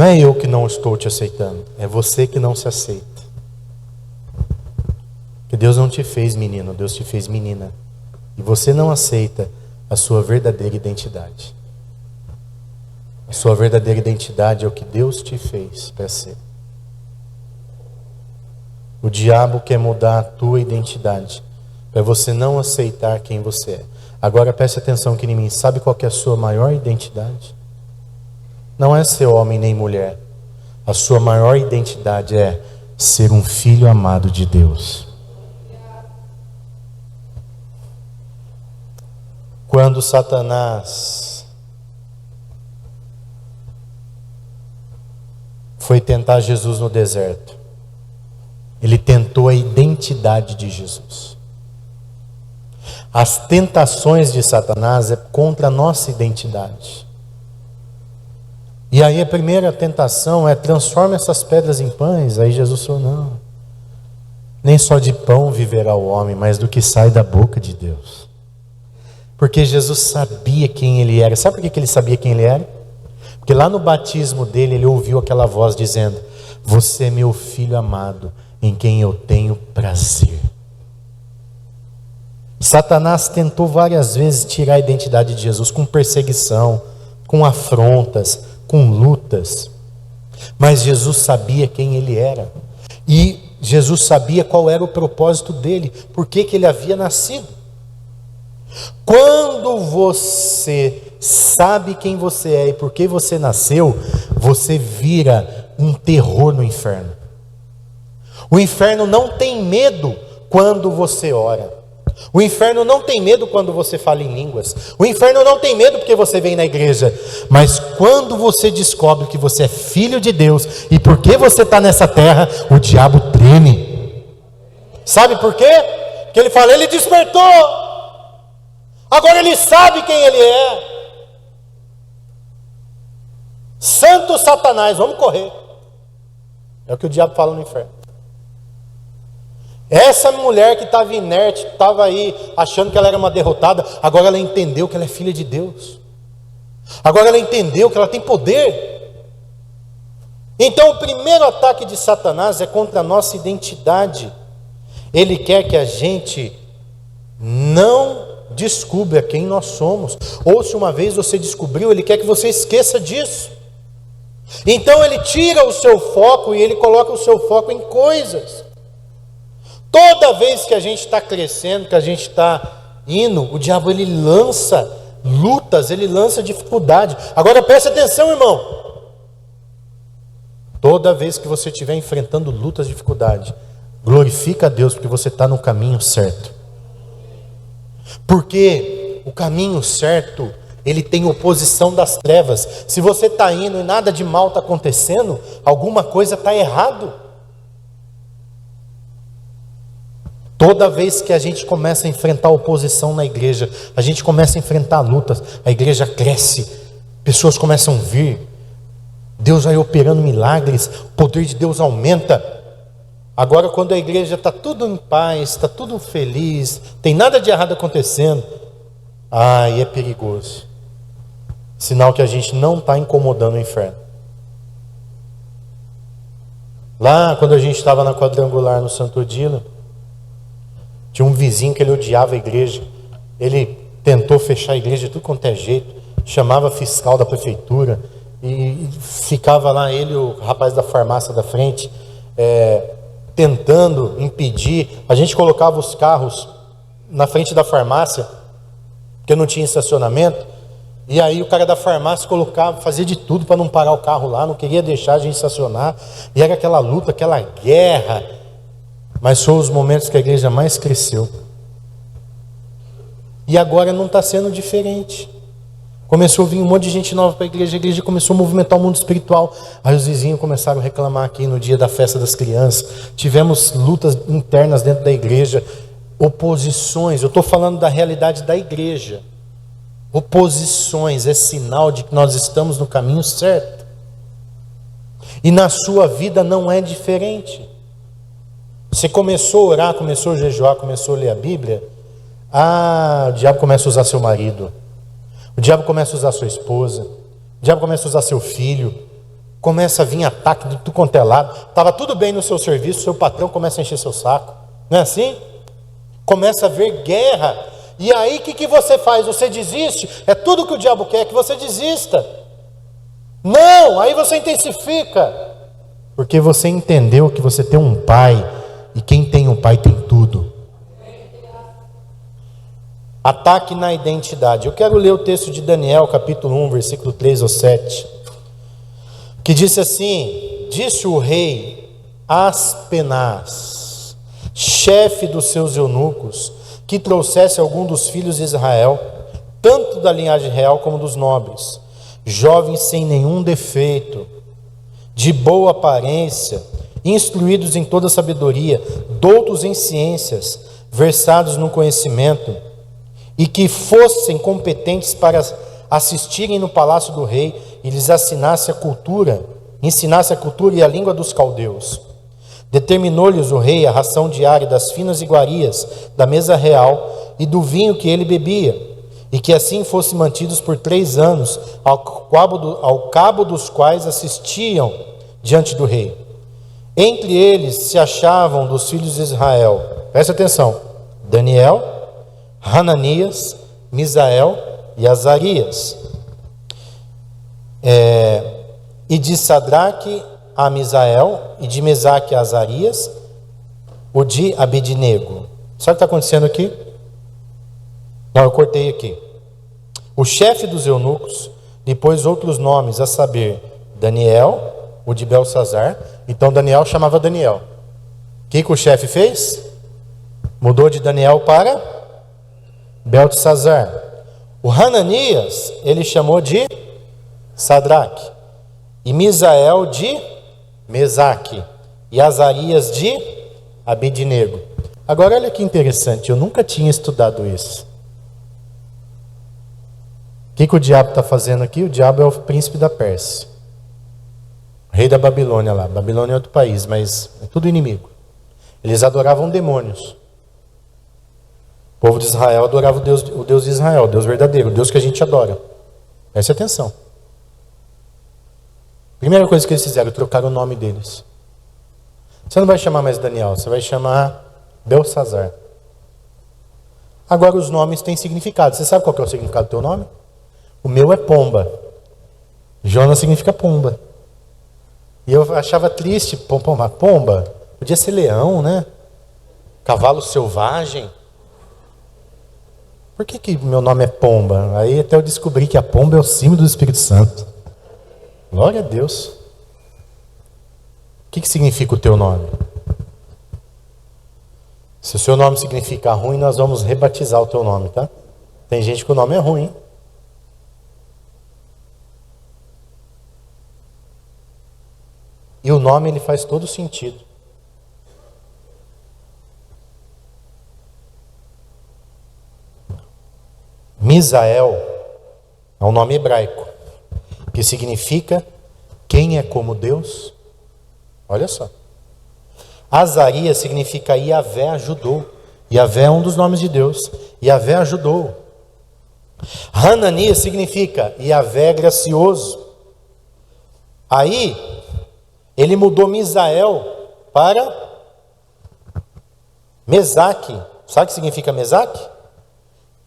é eu que não estou te aceitando, é você que não se aceita. Porque Deus não te fez menino, Deus te fez menina. E você não aceita a sua verdadeira identidade. A sua verdadeira identidade é o que Deus te fez para ser. O diabo quer mudar a tua identidade, para você não aceitar quem você é. Agora preste atenção aqui em mim, sabe qual que é a sua maior identidade? Não é ser homem nem mulher. A sua maior identidade é ser um filho amado de Deus. Quando Satanás foi tentar Jesus no deserto, ele tentou a identidade de Jesus. As tentações de Satanás é contra a nossa identidade. E aí a primeira tentação é transforma essas pedras em pães. Aí Jesus falou, não, nem só de pão viverá o homem, mas do que sai da boca de Deus. Porque Jesus sabia quem ele era. Sabe por que ele sabia quem ele era? Porque lá no batismo dele, ele ouviu aquela voz dizendo, você é meu filho amado, em quem eu tenho prazer. Satanás tentou várias vezes tirar a identidade de Jesus com perseguição, com afrontas, com lutas. Mas Jesus sabia quem ele era. E Jesus sabia qual era o propósito dele, por que ele havia nascido. Quando você sabe quem você é e por que você nasceu, você vira um terror no inferno. O inferno não tem medo quando você ora. O inferno não tem medo quando você fala em línguas. O inferno não tem medo porque você vem na igreja. Mas quando você descobre que você é filho de Deus e porque você está nessa terra, o diabo treme. Sabe por quê? Porque ele fala, ele despertou. Agora ele sabe quem ele é. Santo Satanás, vamos correr. É o que o diabo fala no inferno. Essa mulher que estava inerte, estava aí achando que ela era uma derrotada, agora ela entendeu que ela é filha de Deus. Agora ela entendeu que ela tem poder. Então o primeiro ataque de Satanás é contra a nossa identidade. Ele quer que a gente não descubra quem nós somos. Ou se uma vez você descobriu, ele quer que você esqueça disso. Então ele tira o seu foco e ele coloca o seu foco em coisas. Toda vez que a gente está crescendo, que a gente está indo, o diabo ele lança lutas, ele lança dificuldade. Agora preste atenção, irmão. Toda vez que você estiver enfrentando lutas, dificuldade, glorifica a Deus porque você está no caminho certo. Porque o caminho certo, ele tem oposição das trevas. Se você está indo e nada de mal está acontecendo, alguma coisa está errado. Toda vez que a gente começa a enfrentar oposição na igreja, a gente começa a enfrentar lutas, a igreja cresce, pessoas começam a vir, Deus vai operando milagres, o poder de Deus aumenta. Agora quando a igreja está tudo em paz, está tudo feliz, tem nada de errado acontecendo, aí é perigoso. Sinal que a gente não está incomodando o inferno. Lá quando a gente estava na quadrangular no Santo Odilo, tinha um vizinho que ele odiava a igreja. Ele tentou fechar a igreja de tudo quanto é jeito, chamava fiscal da prefeitura e ficava lá ele, o rapaz da farmácia da frente, tentando impedir. A gente colocava os carros na frente da farmácia, porque não tinha estacionamento, e aí o cara da farmácia colocava, fazia de tudo para não parar o carro lá, não queria deixar a gente estacionar, e era aquela luta, aquela guerra. Mas foram os momentos que a igreja mais cresceu. E agora não está sendo diferente. Começou a vir um monte de gente nova para a igreja começou a movimentar o mundo espiritual. Aí os vizinhos começaram a reclamar aqui no dia da festa das crianças. Tivemos lutas internas dentro da igreja, oposições. Eu estou falando da realidade da igreja. oposições é sinal de que nós estamos no caminho certo. E na sua vida não é diferente. Você começou a orar, começou a jejuar, começou a ler a Bíblia, o diabo começa a usar seu marido, o diabo começa a usar sua esposa, o diabo começa a usar seu filho, começa a vir ataque de tudo quanto é lado. Estava tudo bem no seu serviço, seu patrão começa a encher seu saco, não é assim? Começa a haver guerra, e aí o que você faz? Você desiste? É tudo que o diabo quer, que você desista. Não, aí você intensifica, porque você entendeu que você tem um pai, e quem tem um pai tem tudo. Ataque na identidade. Eu quero ler o texto de Daniel, capítulo 1, versículo 3 ou 7, que disse assim: disse o rei Aspenaz, chefe dos seus eunucos, que trouxesse algum dos filhos de Israel, tanto da linhagem real como dos nobres, jovens sem nenhum defeito, de boa aparência, instruídos em toda sabedoria, doutos em ciências, versados no conhecimento, e que fossem competentes para assistirem no palácio do rei e lhes ensinasse a cultura e a língua dos caldeus. Determinou-lhes o rei a ração diária das finas iguarias da mesa real e do vinho que ele bebia, e que assim fossem mantidos por 3 anos, ao cabo dos quais assistiam diante do rei. Entre eles se achavam dos filhos de Israel, presta atenção, Daniel, Hananias, Misael e Azarias. E de Sadraque a Misael, e de Mesaque a Azarias, o de Abednego. Sabe o que está acontecendo aqui? Não, eu cortei aqui. O chefe dos eunucos, depois outros nomes, a saber, Daniel, o de Belsazar. Então Daniel chamava Daniel. O que o chefe fez? Mudou de Daniel para Beltesazar. O Hananias, ele chamou de Sadraque. E Misael de Mesaque. E Azarias de Abednego. Agora olha que interessante, eu nunca tinha estudado isso. O que o diabo está fazendo aqui? O diabo é o príncipe da Pérsia. Rei da Babilônia lá. Babilônia é outro país, mas é tudo inimigo. Eles adoravam demônios. O povo de Israel adorava o Deus de Israel, o Deus verdadeiro, o Deus que a gente adora. Preste atenção. Primeira coisa que eles fizeram, trocaram o nome deles. Você não vai chamar mais Daniel, você vai chamar Belsazar. Agora os nomes têm significado. Você sabe qual que é o significado do teu nome? O meu é pomba. Jonas significa pomba. E eu achava triste, pomba, podia ser leão, né? Cavalo selvagem. Por que meu nome é pomba? Aí até eu descobri que a pomba é o símbolo do Espírito Santo. Glória a Deus. O que significa o teu nome? Se o seu nome significa ruim, nós vamos rebatizar o teu nome, tá? Tem gente que o nome é ruim, hein? E o nome, ele faz todo sentido. Misael é um nome hebraico, que significa quem é como Deus. Olha só. Azarias significa Iavé ajudou. Iavé é um dos nomes de Deus. Iavé ajudou. Hananias significa Iavé gracioso. Aí ele mudou Misael para Mesaque. Sabe o que significa Mesaque?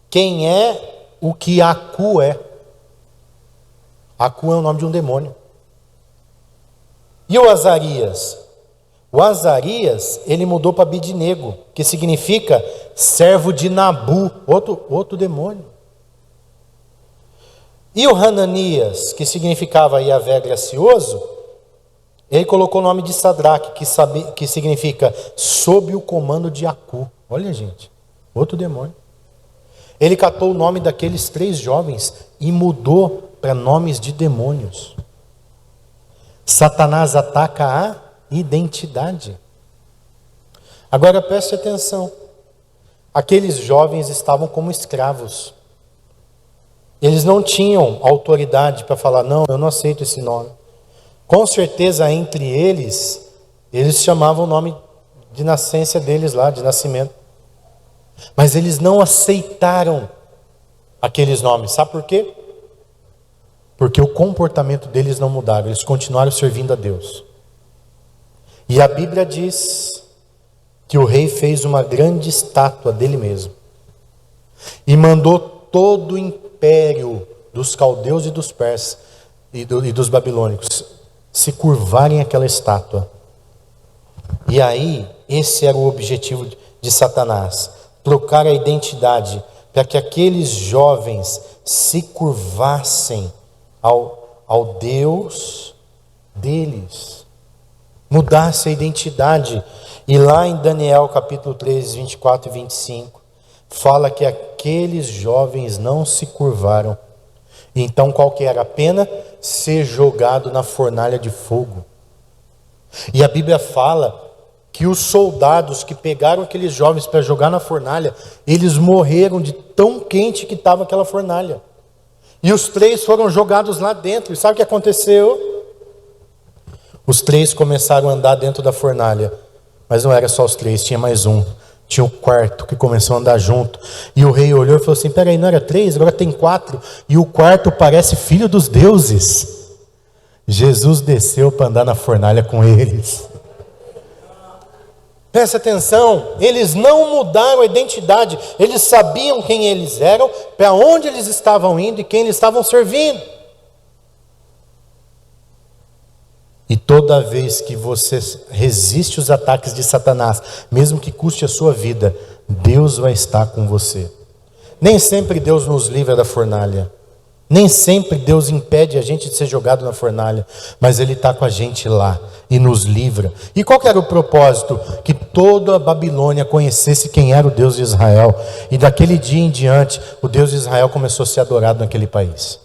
Quem é o que Acu é. Acu é o nome de um demônio. E o Azarias? O Azarias, ele mudou para Abednego, que significa servo de Nabu, outro demônio. E o Hananias, que significava Iavé gracioso, ele colocou o nome de Sadraque, que significa sob o comando de Acu. Olha, gente, outro demônio. Ele catou o nome daqueles 3 jovens e mudou para nomes de demônios. Satanás ataca a identidade. Agora preste atenção. Aqueles jovens estavam como escravos. eles não tinham autoridade para falar, não, eu não aceito esse nome. Com certeza, entre eles chamavam o nome de nascença deles lá, de nascimento. Mas eles não aceitaram aqueles nomes. Sabe por quê? Porque o comportamento deles não mudaram. Eles continuaram servindo a Deus. E a Bíblia diz que o rei fez uma grande estátua dele mesmo. E mandou todo o império dos caldeus e dos persas e dos babilônicos se curvarem àquela estátua. E aí, esse era o objetivo de Satanás. Trocar a identidade para que aqueles jovens se curvassem ao Deus deles. Mudasse a identidade. E lá em Daniel capítulo 3, 24 e 25, fala que aqueles jovens não se curvaram. Então qual que era a pena? Ser jogado na fornalha de fogo. E a Bíblia fala que os soldados que pegaram aqueles jovens para jogar na fornalha, eles morreram de tão quente que estava aquela fornalha. E os 3 foram jogados lá dentro. E sabe o que aconteceu? Os 3 começaram a andar dentro da fornalha. Mas não era só os 3, tinha mais um. Tinha o 4º que começou a andar junto. E o rei olhou e falou assim, peraí, não era 3, agora tem 4. E o 4º parece filho dos deuses. Jesus desceu para andar na fornalha com eles. Presta atenção, eles não mudaram a identidade. Eles sabiam quem eles eram, para onde eles estavam indo e quem eles estavam servindo. E toda vez que você resiste os ataques de Satanás, mesmo que custe a sua vida, Deus vai estar com você. Nem sempre Deus nos livra da fornalha. Nem sempre Deus impede a gente de ser jogado na fornalha. Mas Ele está com a gente lá e nos livra. E qual que era o propósito? Que toda a Babilônia conhecesse quem era o Deus de Israel. E daquele dia em diante, o Deus de Israel começou a ser adorado naquele país.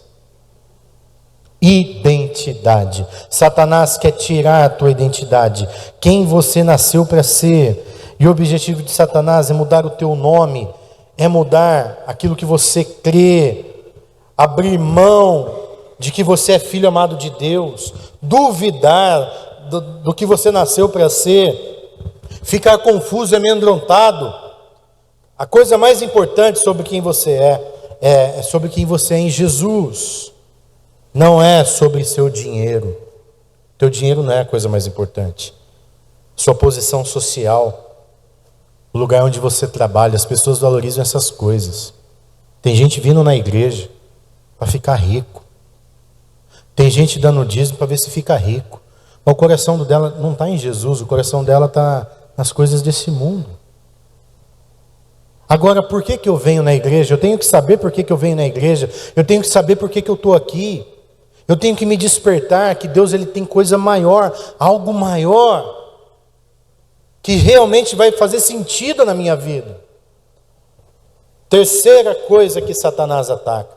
Identidade. Satanás quer tirar a tua identidade, quem você nasceu para ser. E o objetivo de Satanás é mudar o teu nome, é mudar aquilo que você crê, abrir mão de que você é filho amado de Deus, duvidar do que você nasceu para ser, ficar confuso e amedrontado. A coisa mais importante sobre quem você é sobre quem você é em Jesus. Não é sobre seu dinheiro. Teu dinheiro não é a coisa mais importante. Sua posição social, o lugar onde você trabalha, as pessoas valorizam essas coisas. Tem gente vindo na igreja para ficar rico. Tem gente dando dízimo para ver se fica rico. Mas o coração dela não está em Jesus, o coração dela está nas coisas desse mundo. Agora, por que eu venho na igreja? Eu tenho que saber por que eu venho na igreja. Eu tenho que saber por que eu estou aqui. Eu tenho que me despertar que Deus ele tem coisa maior, algo maior, que realmente vai fazer sentido na minha vida. Terceira coisa que Satanás ataca.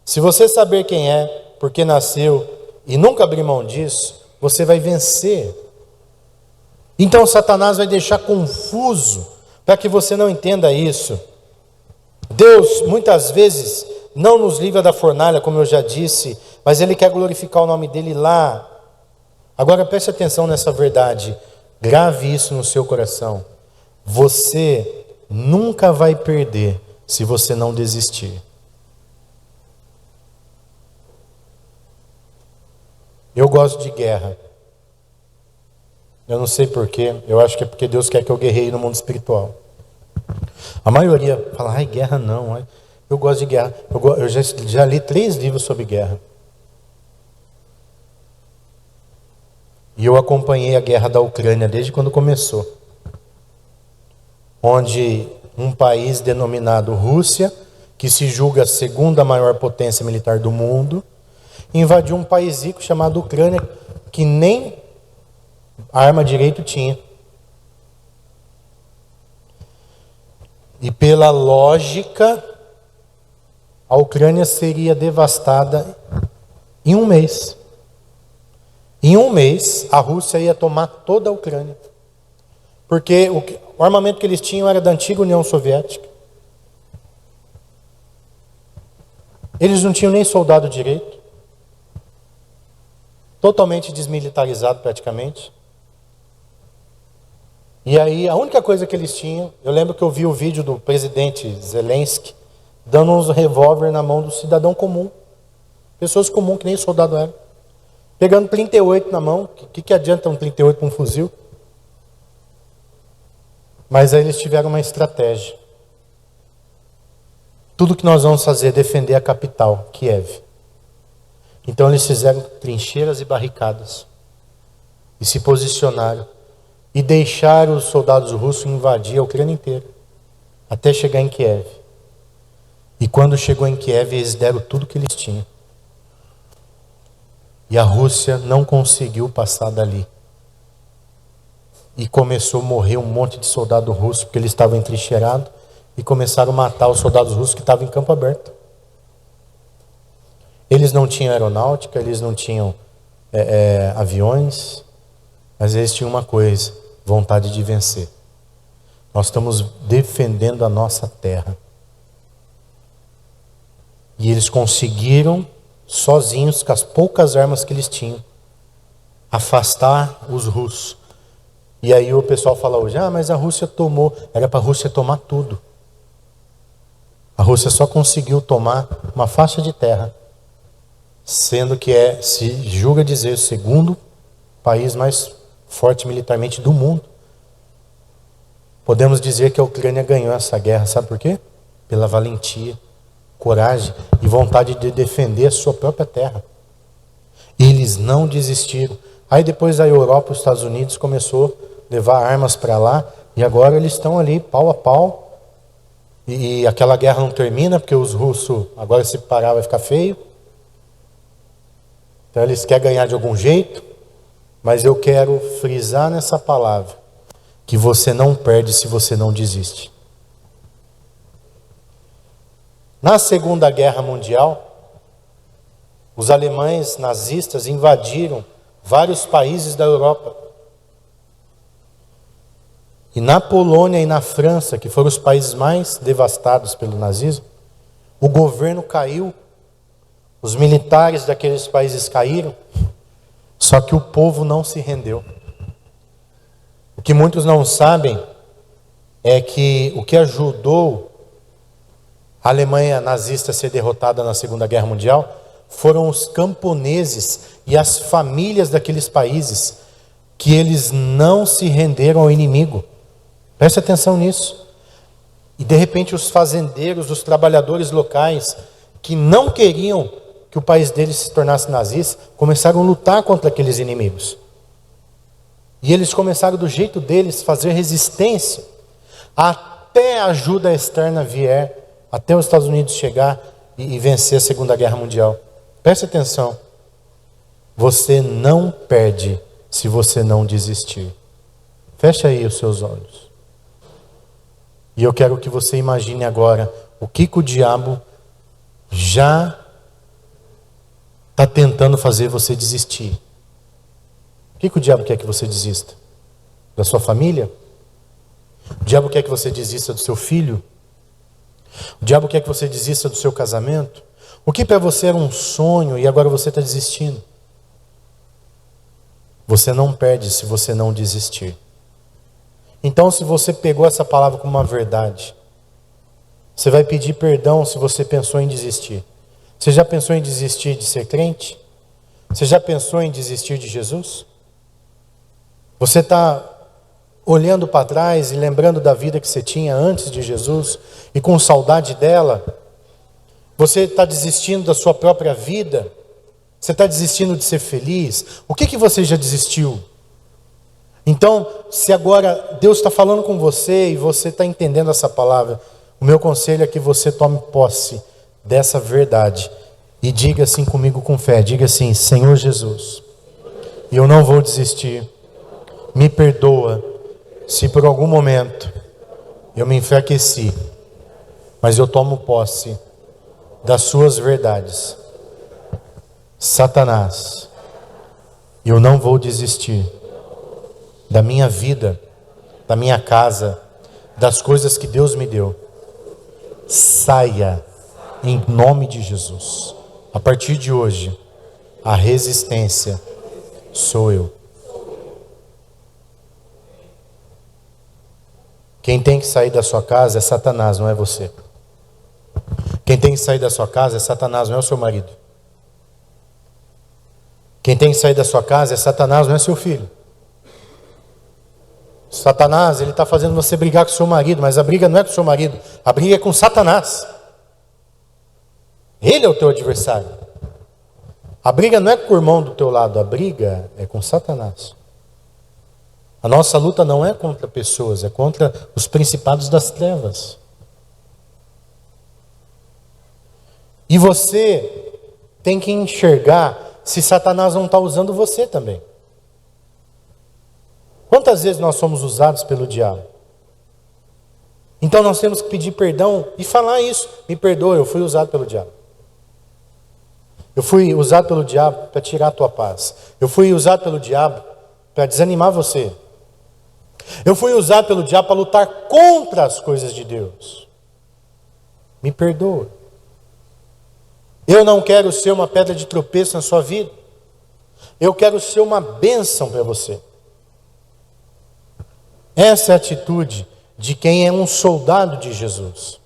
Se você saber quem é, por que nasceu e nunca abrir mão disso, você vai vencer. Então Satanás vai deixar confuso para que você não entenda isso. Deus muitas vezes não nos livra da fornalha, como eu já disse, mas Ele quer glorificar o nome dEle lá. Agora preste atenção nessa verdade, grave isso no seu coração. Você nunca vai perder se você não desistir. Eu gosto de guerra. Eu não sei porquê, eu acho que é porque Deus quer que eu guerreie no mundo espiritual. A maioria fala, ai, guerra não. Ai. Eu gosto de guerra. Eu já li 3 livros sobre guerra. E eu acompanhei a guerra da Ucrânia desde quando começou. Onde um país denominado Rússia, que se julga a segunda maior potência militar do mundo, invadiu um país rico chamado Ucrânia, que nem arma direito tinha. E pela lógica, a Ucrânia seria devastada em um mês. Em um mês, a Rússia ia tomar toda a Ucrânia. Porque o armamento que eles tinham era da antiga União Soviética. Eles não tinham nem soldado direito. Totalmente desmilitarizado praticamente. E aí a única coisa que eles tinham, eu lembro que eu vi o vídeo do presidente Zelensky dando uns revólver na mão do cidadão comum. Pessoas comuns que nem soldado era. Pegando 38 na mão. O que adianta um 38 para um fuzil? Mas aí eles tiveram uma estratégia. Tudo que nós vamos fazer é defender a capital, Kiev. Então eles fizeram trincheiras e barricadas. E se posicionaram. E deixaram os soldados russos invadir a Ucrânia inteira. Até chegar em Kiev. E quando chegou em Kiev, eles deram tudo que eles tinham. E a Rússia não conseguiu passar dali. E começou a morrer um monte de soldado russo, porque eles estavam entrincheirados. E começaram a matar os soldados russos que estavam em campo aberto. Eles não tinham aeronáutica, eles não tinham aviões, mas eles tinham uma coisa, vontade de vencer. Nós estamos defendendo a nossa terra. E eles conseguiram, sozinhos, com as poucas armas que eles tinham, afastar os russos. E aí o pessoal fala hoje, mas a Rússia tomou, era para a Rússia tomar tudo. A Rússia só conseguiu tomar uma faixa de terra, sendo que se julga dizer, o segundo país mais forte militarmente do mundo. Podemos dizer que a Ucrânia ganhou essa guerra, sabe por quê? Pela valentia, coragem e vontade de defender a sua própria terra. Eles não desistiram. Aí depois a Europa, os Estados Unidos começou a levar armas para lá, e agora eles estão ali pau a pau. E aquela guerra não termina, porque os russos, agora se parar vai ficar feio. Então eles querem ganhar de algum jeito, mas eu quero frisar nessa palavra, que você não perde se você não desiste. Na Segunda Guerra Mundial, os alemães nazistas invadiram vários países da Europa. E na Polônia e na França, que foram os países mais devastados pelo nazismo, o governo caiu, os militares daqueles países caíram, só que o povo não se rendeu. O que muitos não sabem é que o que ajudou a Alemanha nazista a ser derrotada na Segunda Guerra Mundial foram os camponeses e as famílias daqueles países, que eles não se renderam ao inimigo. Preste atenção nisso. E de repente os fazendeiros, os trabalhadores locais, que não queriam que o país deles se tornasse nazista, começaram a lutar contra aqueles inimigos. E eles começaram do jeito deles fazer resistência, até a ajuda externa vier, até os Estados Unidos chegar e vencer a Segunda Guerra Mundial. Preste atenção. Você não perde se você não desistir. Feche aí os seus olhos. E eu quero que você imagine agora o que o diabo já está tentando fazer você desistir. O que o diabo quer que você desista? Da sua família? O diabo quer que você desista do seu filho? O diabo quer que você desista do seu casamento? O que para você era um sonho e agora você está desistindo? Você não perde se você não desistir. Então, se você pegou essa palavra como uma verdade, você vai pedir perdão se você pensou em desistir. Você já pensou em desistir de ser crente? Você já pensou em desistir de Jesus? Você está olhando para trás e lembrando da vida que você tinha antes de Jesus e com saudade dela? Você está desistindo da sua própria vida? Você está desistindo de ser feliz? O que você já desistiu? Então, se agora Deus está falando com você e você está entendendo essa palavra, o meu conselho é que você tome posse dessa verdade e diga assim comigo com fé, diga assim: Senhor Jesus, eu não vou desistir, me perdoa se por algum momento eu me enfraqueci, mas eu tomo posse das suas verdades. Satanás, eu não vou desistir da minha vida, da minha casa, das coisas que Deus me deu. Saia Em nome de Jesus. A partir de hoje, a resistência sou eu. Quem tem que sair da sua casa é Satanás, não é você. Quem tem que sair da sua casa é Satanás, não é o seu marido. Quem tem que sair da sua casa é Satanás, não é seu filho. Satanás, ele está fazendo você brigar com o seu marido, mas a briga não é com o seu marido, a briga é com Satanás. Ele é o teu adversário. A briga não é com o irmão do teu lado, a briga é com Satanás. A nossa luta não é contra pessoas, é contra os principados das trevas. E você tem que enxergar se Satanás não está usando você também. Quantas vezes nós somos usados pelo diabo? Então nós temos que pedir perdão e falar isso. Me perdoa, eu fui usado pelo diabo. Eu fui usado pelo diabo para tirar a tua paz. Eu fui usado pelo diabo para desanimar você. Eu fui usado pelo diabo para lutar contra as coisas de Deus. Me perdoa. Eu não quero ser uma pedra de tropeço na sua vida. Eu quero ser uma bênção para você. Essa é a atitude de quem é um soldado de Jesus.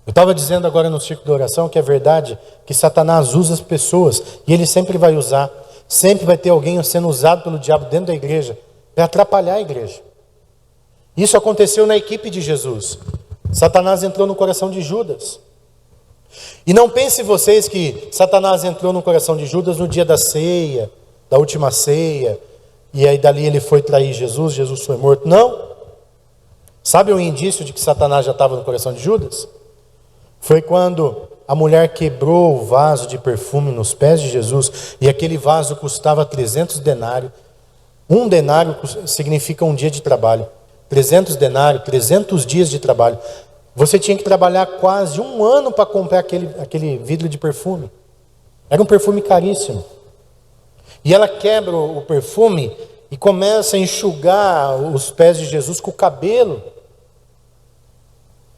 Eu estava dizendo agora no círculo de oração que é verdade que Satanás usa as pessoas e ele sempre vai usar. Sempre vai ter alguém sendo usado pelo diabo dentro da igreja para atrapalhar a igreja. Isso aconteceu na equipe de Jesus. Satanás entrou no coração de Judas. E não pense vocês que Satanás entrou no coração de Judas no dia da ceia, da última ceia, e aí dali ele foi trair Jesus, Jesus foi morto. Não. Sabe o indício de que Satanás já estava no coração de Judas? Foi quando a mulher quebrou o vaso de perfume nos pés de Jesus, e aquele vaso custava 300 denários. Um denário significa um dia de trabalho. 300 denários, 300 dias de trabalho. Você tinha que trabalhar quase um ano para comprar aquele vidro de perfume. Era um perfume caríssimo. E ela quebra o perfume e começa a enxugar os pés de Jesus com o cabelo.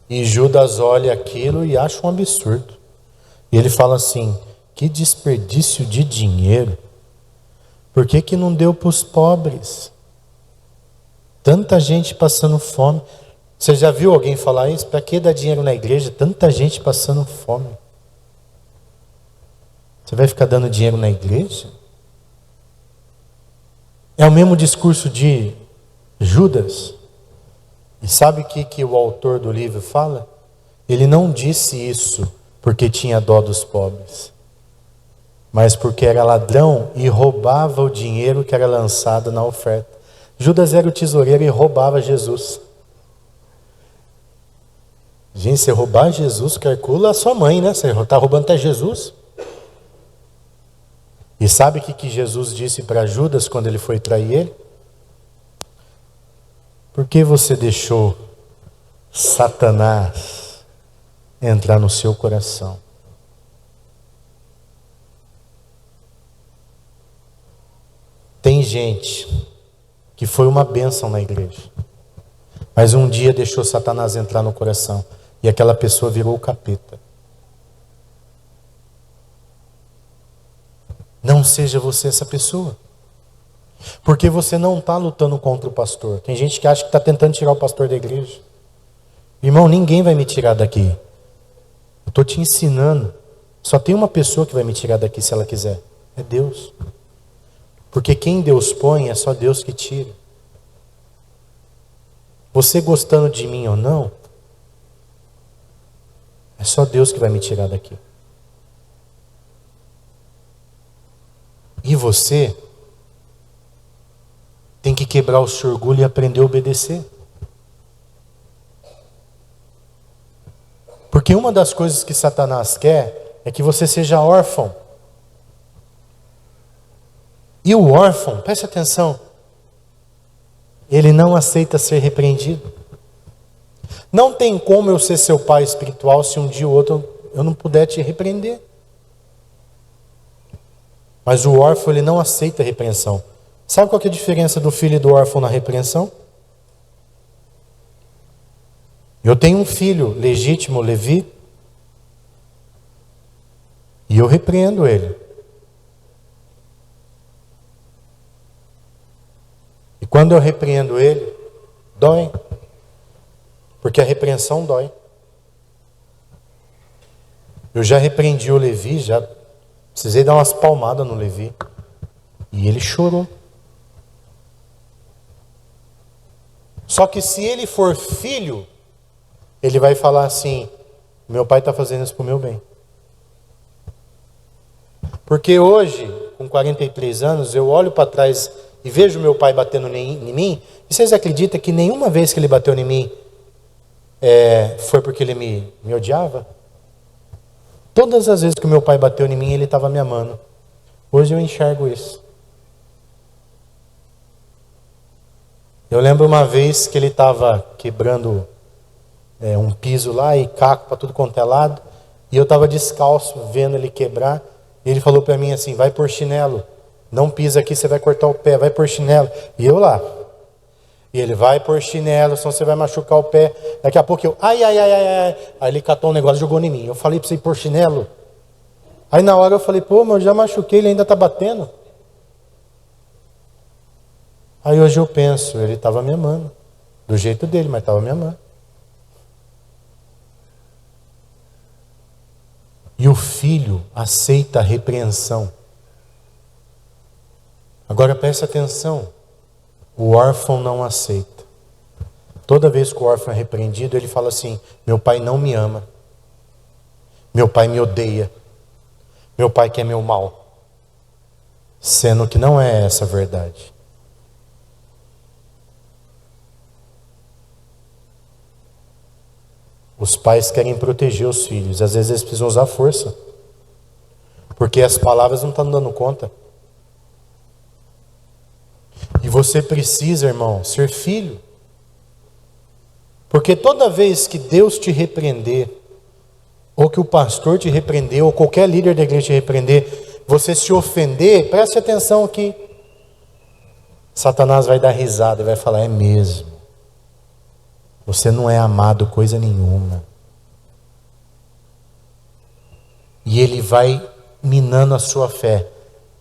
E Judas olha aquilo e acha um absurdo. E ele fala assim: que desperdício de dinheiro. Por que não deu para os pobres? Tanta gente passando fome. Você já viu alguém falar isso? Para que dar dinheiro na igreja? Tanta gente passando fome. Você vai ficar dando dinheiro na igreja? É o mesmo discurso de Judas. E sabe o que o autor do livro fala? Ele não disse isso porque tinha dó dos pobres, mas porque era ladrão e roubava o dinheiro que era lançado na oferta. Judas era o tesoureiro e roubava Jesus. Gente, você roubar Jesus, calcula a sua mãe, né? Você está roubando até Jesus. E sabe o que Jesus disse para Judas quando ele foi trair ele? Por que você deixou Satanás entrar no seu coração? Tem gente que foi uma bênção na igreja, mas um dia deixou Satanás entrar no coração e aquela pessoa virou o capeta. Não seja você essa pessoa. Porque você não está lutando contra o pastor. Tem gente que acha que está tentando tirar o pastor da igreja. Irmão, ninguém vai me tirar daqui. Eu estou te ensinando. Só tem uma pessoa que vai me tirar daqui se ela quiser. É Deus. Porque quem Deus põe é só Deus que tira. Você gostando de mim ou não, é só Deus que vai me tirar daqui. E você tem que quebrar o seu orgulho e aprender a obedecer. Porque uma das coisas que Satanás quer é que você seja órfão. E o órfão, preste atenção, ele não aceita ser repreendido. Não tem como eu ser seu pai espiritual se um dia ou outro eu não puder te repreender. Mas o órfão, ele não aceita repreensão. Sabe qual que é a diferença do filho e do órfão na repreensão? Eu tenho um filho legítimo, Levi, E eu repreendo ele. E quando eu repreendo ele, dói. Porque a repreensão dói. Eu já repreendi o Levi, já precisei dar umas palmadas no Levi. E ele chorou. Só que se ele for filho, ele vai falar assim: meu pai está fazendo isso para o meu bem. Porque hoje, com 43 anos, eu olho para trás e vejo meu pai batendo em mim. E vocês acreditam que nenhuma vez que ele bateu em mim foi porque ele me odiava? Todas as vezes que meu pai bateu em mim, ele estava me amando. Hoje eu enxergo isso. Eu lembro uma vez que ele estava quebrando um piso lá e caco para tudo quanto é lado. E eu estava descalço vendo ele quebrar. E ele falou para mim assim: vai por chinelo. Não pisa aqui, você vai cortar o pé. Vai por chinelo. E eu lá. E ele: vai por chinelo, senão você vai machucar o pé. Daqui a pouco eu: ai. Aí ele catou um negócio e jogou em mim. Eu falei para você ir por chinelo. Aí na hora eu falei: pô, mas eu já machuquei, ele ainda está batendo. Aí hoje eu penso: ele estava me amando. Do jeito dele, mas estava me amando. E o filho aceita a repreensão. Agora preste atenção. O órfão não aceita. Toda vez que o órfão é repreendido, ele fala assim: meu pai não me ama. Meu pai me odeia. Meu pai quer meu mal. Sendo que não é essa a verdade. Os pais querem proteger os filhos. Às vezes eles precisam usar força. Porque as palavras não estão dando conta. E você precisa, irmão, ser filho. Porque toda vez que Deus te repreender, ou que o pastor te repreender, ou qualquer líder da igreja te repreender, você se ofender, preste atenção aqui. Satanás vai dar risada e vai falar: é mesmo. Você não é amado coisa nenhuma. E ele vai minando a sua fé.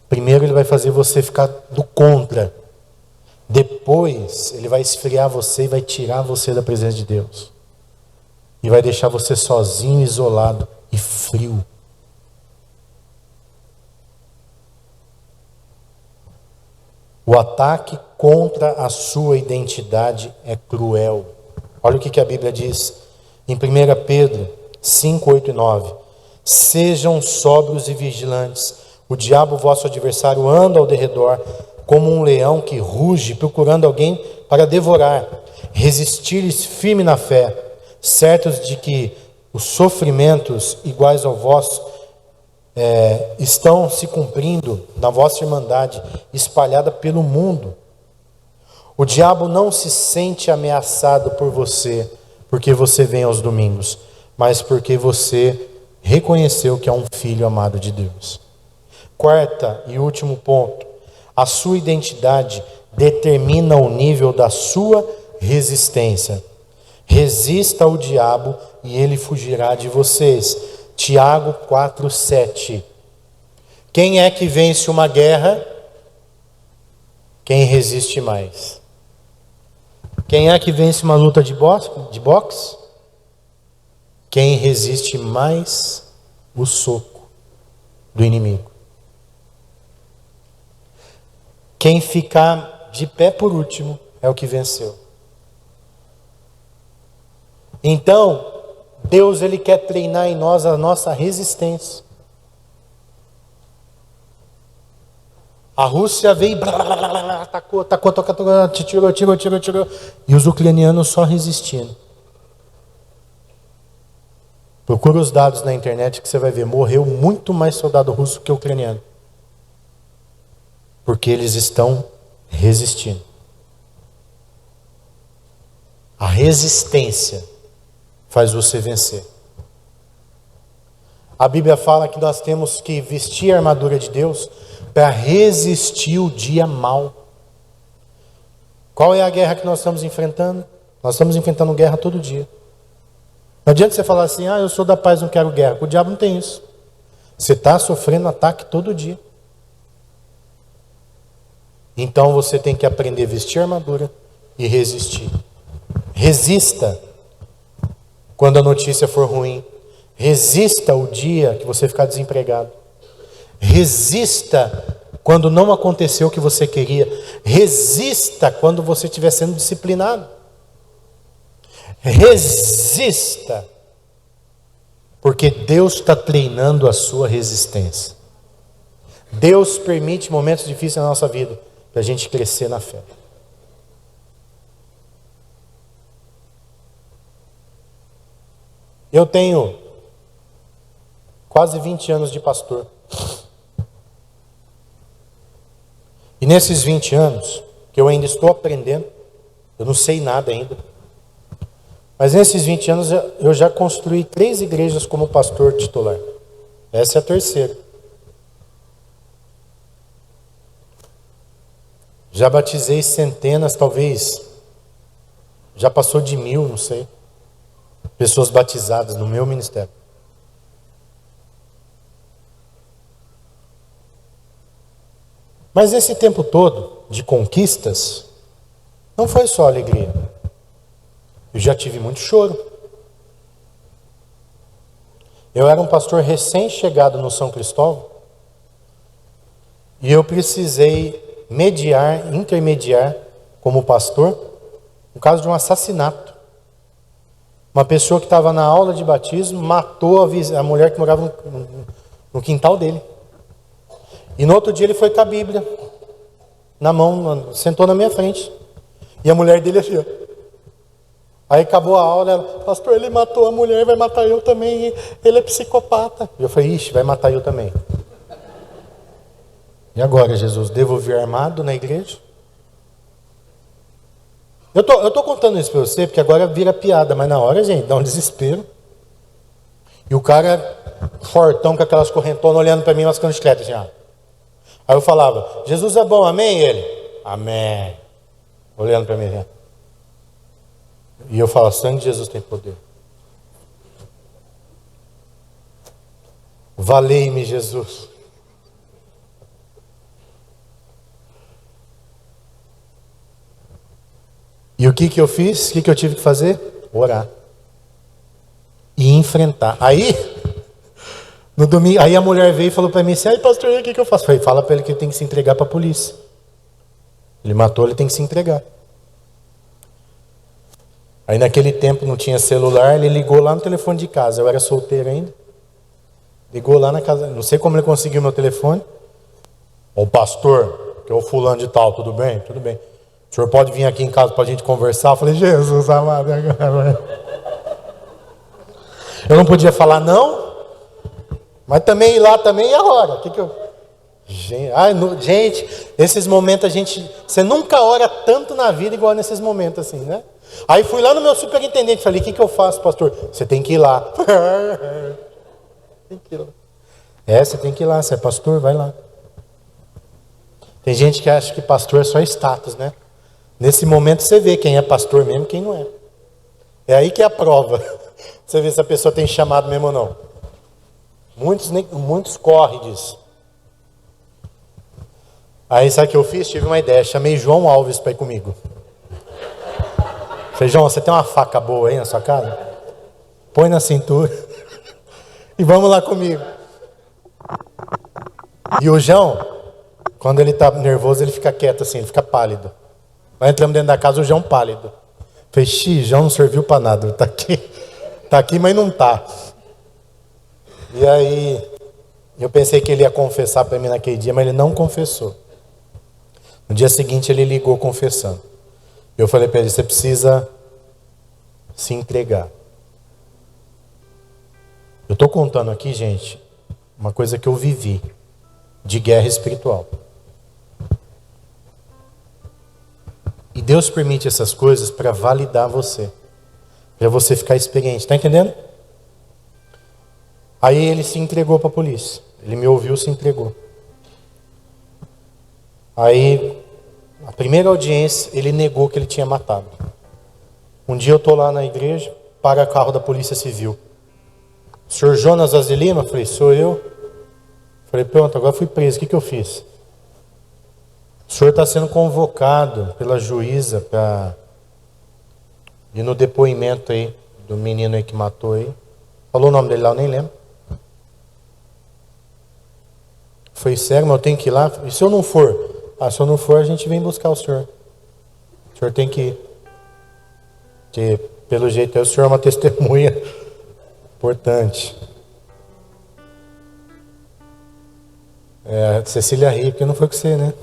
Primeiro ele vai fazer você ficar do contra. Depois ele vai esfriar você e vai tirar você da presença de Deus. E vai deixar você sozinho, isolado e frio. O ataque contra a sua identidade é cruel. Olha o que a Bíblia diz em 1 Pedro 5, 8 e 9. Sejam sóbrios e vigilantes. O diabo, vosso adversário, anda ao derredor como um leão que ruge, procurando alguém para devorar. Resistir-lhes firme na fé, certos de que os sofrimentos iguais ao vosso estão se cumprindo na vossa irmandade, espalhada pelo mundo. O diabo não se sente ameaçado por você, porque você vem aos domingos, mas porque você reconheceu que é um filho amado de Deus. Quarta e último ponto: a sua identidade determina o nível da sua resistência. Resista ao diabo e ele fugirá de vocês. Tiago 4:7. Quem é que vence uma guerra? Quem resiste mais. Quem é que vence uma luta de boxe? Quem resiste mais o soco do inimigo. Quem ficar de pé por último é o que venceu. Então, Deus ele quer treinar em nós a nossa resistência. A Rússia veio e atacou, tirou. E os ucranianos só resistindo. Procura os dados na internet que você vai ver. Morreu muito mais soldado russo que ucraniano. Porque eles estão resistindo. A resistência faz você vencer. A Bíblia fala que nós temos que vestir a armadura de Deus para resistir o dia mau. Qual é a guerra que nós estamos enfrentando? Nós estamos enfrentando guerra todo dia. Não adianta você falar assim: eu sou da paz, não quero guerra. O diabo não tem isso. Você está sofrendo ataque todo dia. Então você tem que aprender a vestir a armadura e resistir. Resista quando a notícia for ruim. Resista o dia que você ficar desempregado. Resista quando não aconteceu o que você queria. Resista quando você estiver sendo disciplinado. Resista. Porque Deus está treinando a sua resistência. Deus permite momentos difíceis na nossa vida para a gente crescer na fé. Eu tenho quase 20 anos de pastor. E nesses 20 anos, que eu ainda estou aprendendo, eu não sei nada ainda, mas nesses 20 anos eu já construí 3 igrejas como pastor titular. Essa é a terceira. Já batizei centenas, talvez, já passou de 1000, não sei, pessoas batizadas no meu ministério. Mas esse tempo todo de conquistas, não foi só alegria. Eu já tive muito choro. Eu era um pastor recém-chegado no São Cristóvão, e eu precisei intermediar como pastor, no caso de um assassinato. Uma pessoa que estava na aula de batismo matou a mulher que morava no quintal dele. E no outro dia ele foi com a Bíblia na mão, sentou na minha frente. E a mulher dele assim, ó. Aí acabou a aula, ela, pastor, ele matou a mulher, vai matar eu também, ele é psicopata. E eu falei, ixi, vai matar eu também. E agora, Jesus, devo vir armado na igreja? Eu tô contando isso para você, porque agora vira piada, mas na hora, gente, dá um desespero. E o cara, fortão, com aquelas correntonas, olhando para mim, lascando chiclete, assim, ó. Aí eu falava, Jesus é bom, amém? E ele, amém. Olhando para mim, assim. E eu falo, sangue de Jesus tem poder. Valei-me, Jesus. E o que eu fiz? O que eu tive que fazer? Orar. E enfrentar. Aí, no domingo, aí a mulher veio e falou para mim assim, ai pastor, o que eu faço? Eu falei, fala para ele que ele tem que se entregar para a polícia. Ele matou, ele tem que se entregar. Aí naquele tempo não tinha celular, ele ligou lá no telefone de casa, eu era solteiro ainda. Ligou lá na casa, não sei como ele conseguiu meu telefone. Ô pastor, que é o fulano de tal, tudo bem? Tudo bem. O senhor pode vir aqui em casa para a gente conversar? Eu falei, Jesus amado, agora. Eu não podia falar não, mas também ir lá também e agora? Gente, esses momentos você nunca ora tanto na vida igual nesses momentos assim, né? Aí fui lá no meu superintendente, falei, o que eu faço, pastor? Você tem que ir lá. Tem que ir lá. Você tem que ir lá, você é pastor, vai lá. Tem gente que acha que pastor é só status, né? Nesse momento você vê quem é pastor mesmo e quem não é. É aí que é a prova. Você vê se a pessoa tem chamado mesmo ou não. Muitos correm disso. Aí sabe o que eu fiz? Tive uma ideia, chamei João Alves para ir comigo. Falei, João, você tem uma faca boa aí na sua casa? Põe na cintura e vamos lá comigo. E o João, quando ele está nervoso, ele fica quieto assim, ele fica pálido. Nós entramos dentro da casa, o João pálido. Falei, João não serviu para nada, tá aqui, mas não tá. E aí, eu pensei que ele ia confessar para mim naquele dia, mas ele não confessou. No dia seguinte ele ligou confessando. Eu falei para ele, você precisa se entregar. Eu estou contando aqui, gente, uma coisa que eu vivi de guerra espiritual. E Deus permite essas coisas para validar você. Para você ficar experiente. Está entendendo? Aí ele se entregou para a polícia. Ele me ouviu, se entregou. Aí, a primeira audiência, ele negou que ele tinha matado. Um dia eu estou lá na igreja, para o carro da polícia civil. Senhor Jonas Azilima? Eu falei, sou eu. Falei, pronto, agora fui preso, o que eu fiz? O senhor está sendo convocado pela juíza para ir no depoimento aí do menino aí que matou aí. Falou o nome dele lá, eu nem lembro. Foi sério, mas eu tenho que ir lá. E se eu não for? Se eu não for, a gente vem buscar o senhor. O senhor tem que ir. Porque, pelo jeito, o senhor é uma testemunha importante. Cecília ri, porque não foi com você, né?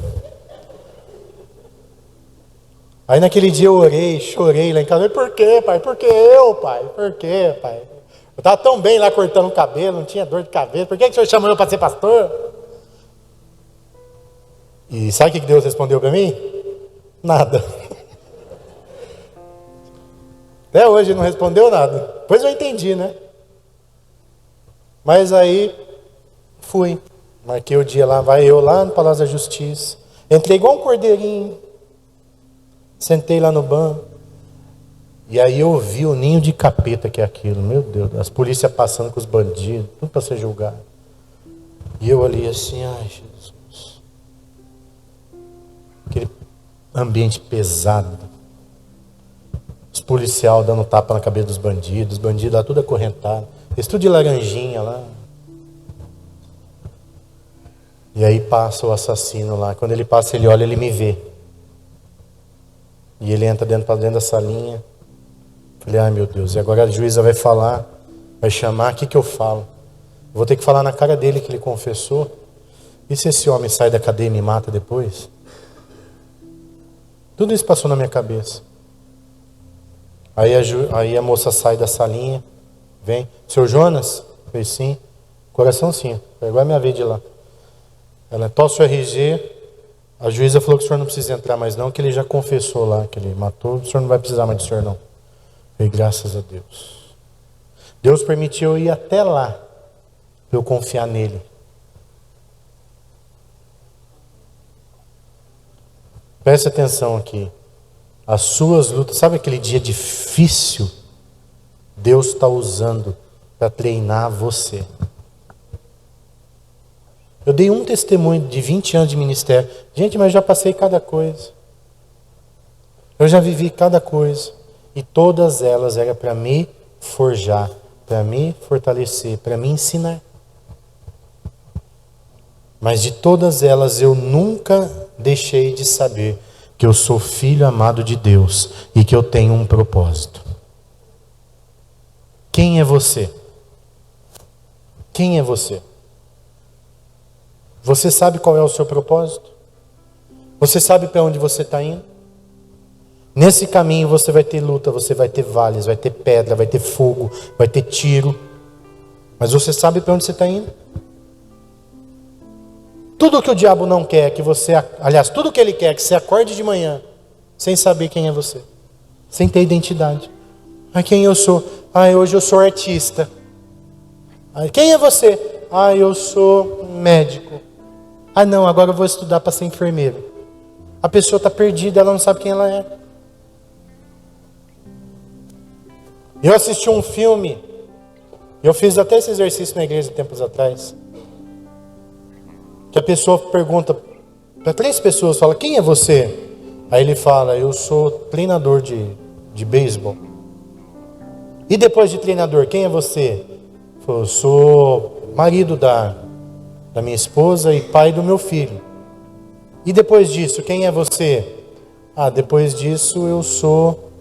Aí naquele dia eu orei, chorei lá em casa. Por quê, pai? Por que eu, pai? Por quê, pai? Eu estava tão bem lá cortando o cabelo, não tinha dor de cabelo. Por que o senhor chamou eu para ser pastor? E sabe o que Deus respondeu para mim? Nada. Até hoje não respondeu nada. Depois eu entendi, né? Mas aí fui. Marquei o dia lá, vai eu lá no Palácio da Justiça. Entrei igual um cordeirinho. Sentei lá no banco. E aí eu vi o ninho de capeta que é aquilo. Meu Deus, as polícias passando com os bandidos, tudo para ser julgado. E eu ali assim, ai Jesus. Aquele ambiente pesado. Os policiais dando tapa na cabeça dos bandidos, os bandidos lá tudo acorrentado. Eles tudo de laranjinha lá. E aí passa o assassino lá. Quando ele passa, ele olha, ele me vê. E ele entra para dentro da salinha. Falei, ai meu Deus, e agora a juíza vai falar, vai chamar, o que eu falo? Vou ter que falar na cara dele que ele confessou. E se esse homem sai da cadeia e me mata depois? Tudo isso passou na minha cabeça. Aí a moça sai da salinha, vem. Seu Jonas? Eu falei, sim. Coração sim. Agora é minha vez de ir lá. Ela tosse o RG. A juíza falou que o senhor não precisa entrar mais não, que ele já confessou lá, que ele matou. O senhor não vai precisar mais do senhor não. Eu falei, graças a Deus. Deus permitiu eu ir até lá, para eu confiar nele. Preste atenção aqui. As suas lutas, sabe aquele dia difícil? Deus está usando para treinar você. Eu dei um testemunho de 20 anos de ministério. Gente, mas eu já passei cada coisa. Eu já vivi cada coisa. E todas elas eram para me forjar, para me fortalecer, para me ensinar. Mas de todas elas eu nunca deixei de saber que eu sou filho amado de Deus e que eu tenho um propósito. Quem é você? Quem é você? Você sabe qual é o seu propósito? Você sabe para onde você está indo? Nesse caminho você vai ter luta, você vai ter vales, vai ter pedra, vai ter fogo, vai ter tiro. Mas você sabe para onde você está indo? Tudo que o diabo não quer que você... Aliás, tudo que ele quer que você acorde de manhã sem saber quem é você. Sem ter identidade. Quem eu sou? Hoje eu sou artista. Quem é você? Eu sou médico. Não, agora eu vou estudar para ser enfermeiro. A pessoa está perdida, ela não sabe quem ela é. Eu assisti um filme, eu fiz até esse exercício na igreja tempos atrás, que a pessoa pergunta para 3 pessoas, fala, quem é você? Aí ele fala, eu sou treinador de beisebol. E depois de treinador, quem é você? Eu sou marido da minha esposa e pai do meu filho. E depois disso, quem é você? Depois disso eu sou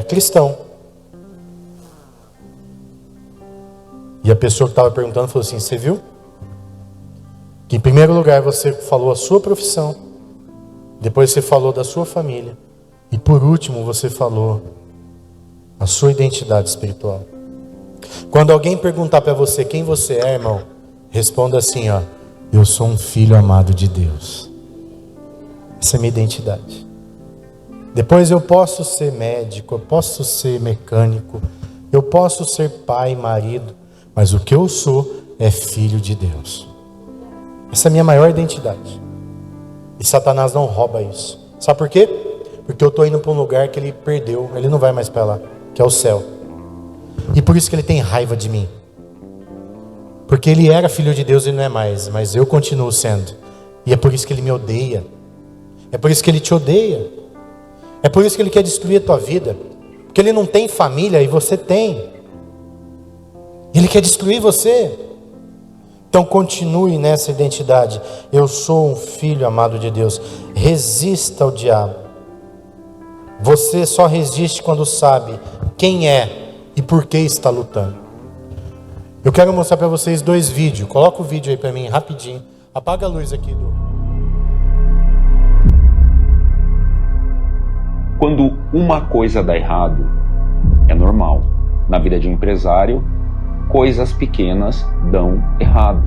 cristão. E a pessoa que estava perguntando falou assim, você viu? Que em primeiro lugar você falou a sua profissão, depois você falou da sua família, e por último você falou a sua identidade espiritual. Quando alguém perguntar para você quem você é, irmão, responda assim, eu sou um filho amado de Deus. Essa é a minha identidade. Depois eu posso ser médico, eu posso ser mecânico, eu posso ser pai, marido, mas o que eu sou é filho de Deus. Essa é a minha maior identidade. E Satanás não rouba isso. Sabe por quê? Porque eu estou indo para um lugar que ele perdeu, ele não vai mais para lá, que é o céu. E por isso que ele tem raiva de mim. Porque ele era filho de Deus e não é mais, mas eu continuo sendo. E é por isso que ele me odeia. É por isso que ele te odeia. É por isso que ele quer destruir a tua vida. Porque ele não tem família e você tem. Ele quer destruir você. Então continue nessa identidade. Eu sou um filho amado de Deus. Resista ao diabo. Você só resiste quando sabe quem é e por que está lutando. Eu quero mostrar para vocês 2 vídeos. Coloca o vídeo aí para mim rapidinho. Apaga a luz aqui do... Quando uma coisa dá errado, é normal. Na vida de um empresário, coisas pequenas dão errado.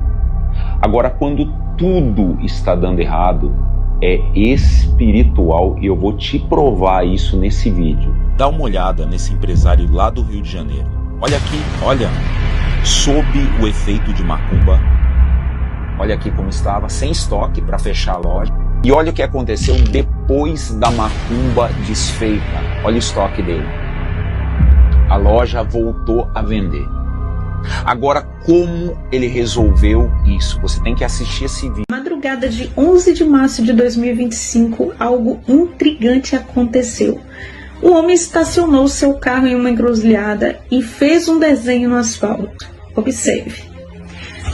Agora, quando tudo está dando errado, é espiritual e eu vou te provar isso nesse vídeo. Dá uma olhada nesse empresário lá do Rio de Janeiro. Olha aqui, olha. Sob o efeito de macumba. Olha aqui como estava, sem estoque para fechar a loja. E olha o que aconteceu depois da macumba desfeita. Olha o estoque dele. A loja voltou a vender. Agora, como ele resolveu isso? Você tem que assistir esse vídeo. Madrugada de 11 de março de 2025, algo intrigante aconteceu. O homem estacionou seu carro em uma encruzilhada e fez um desenho no asfalto. Observe.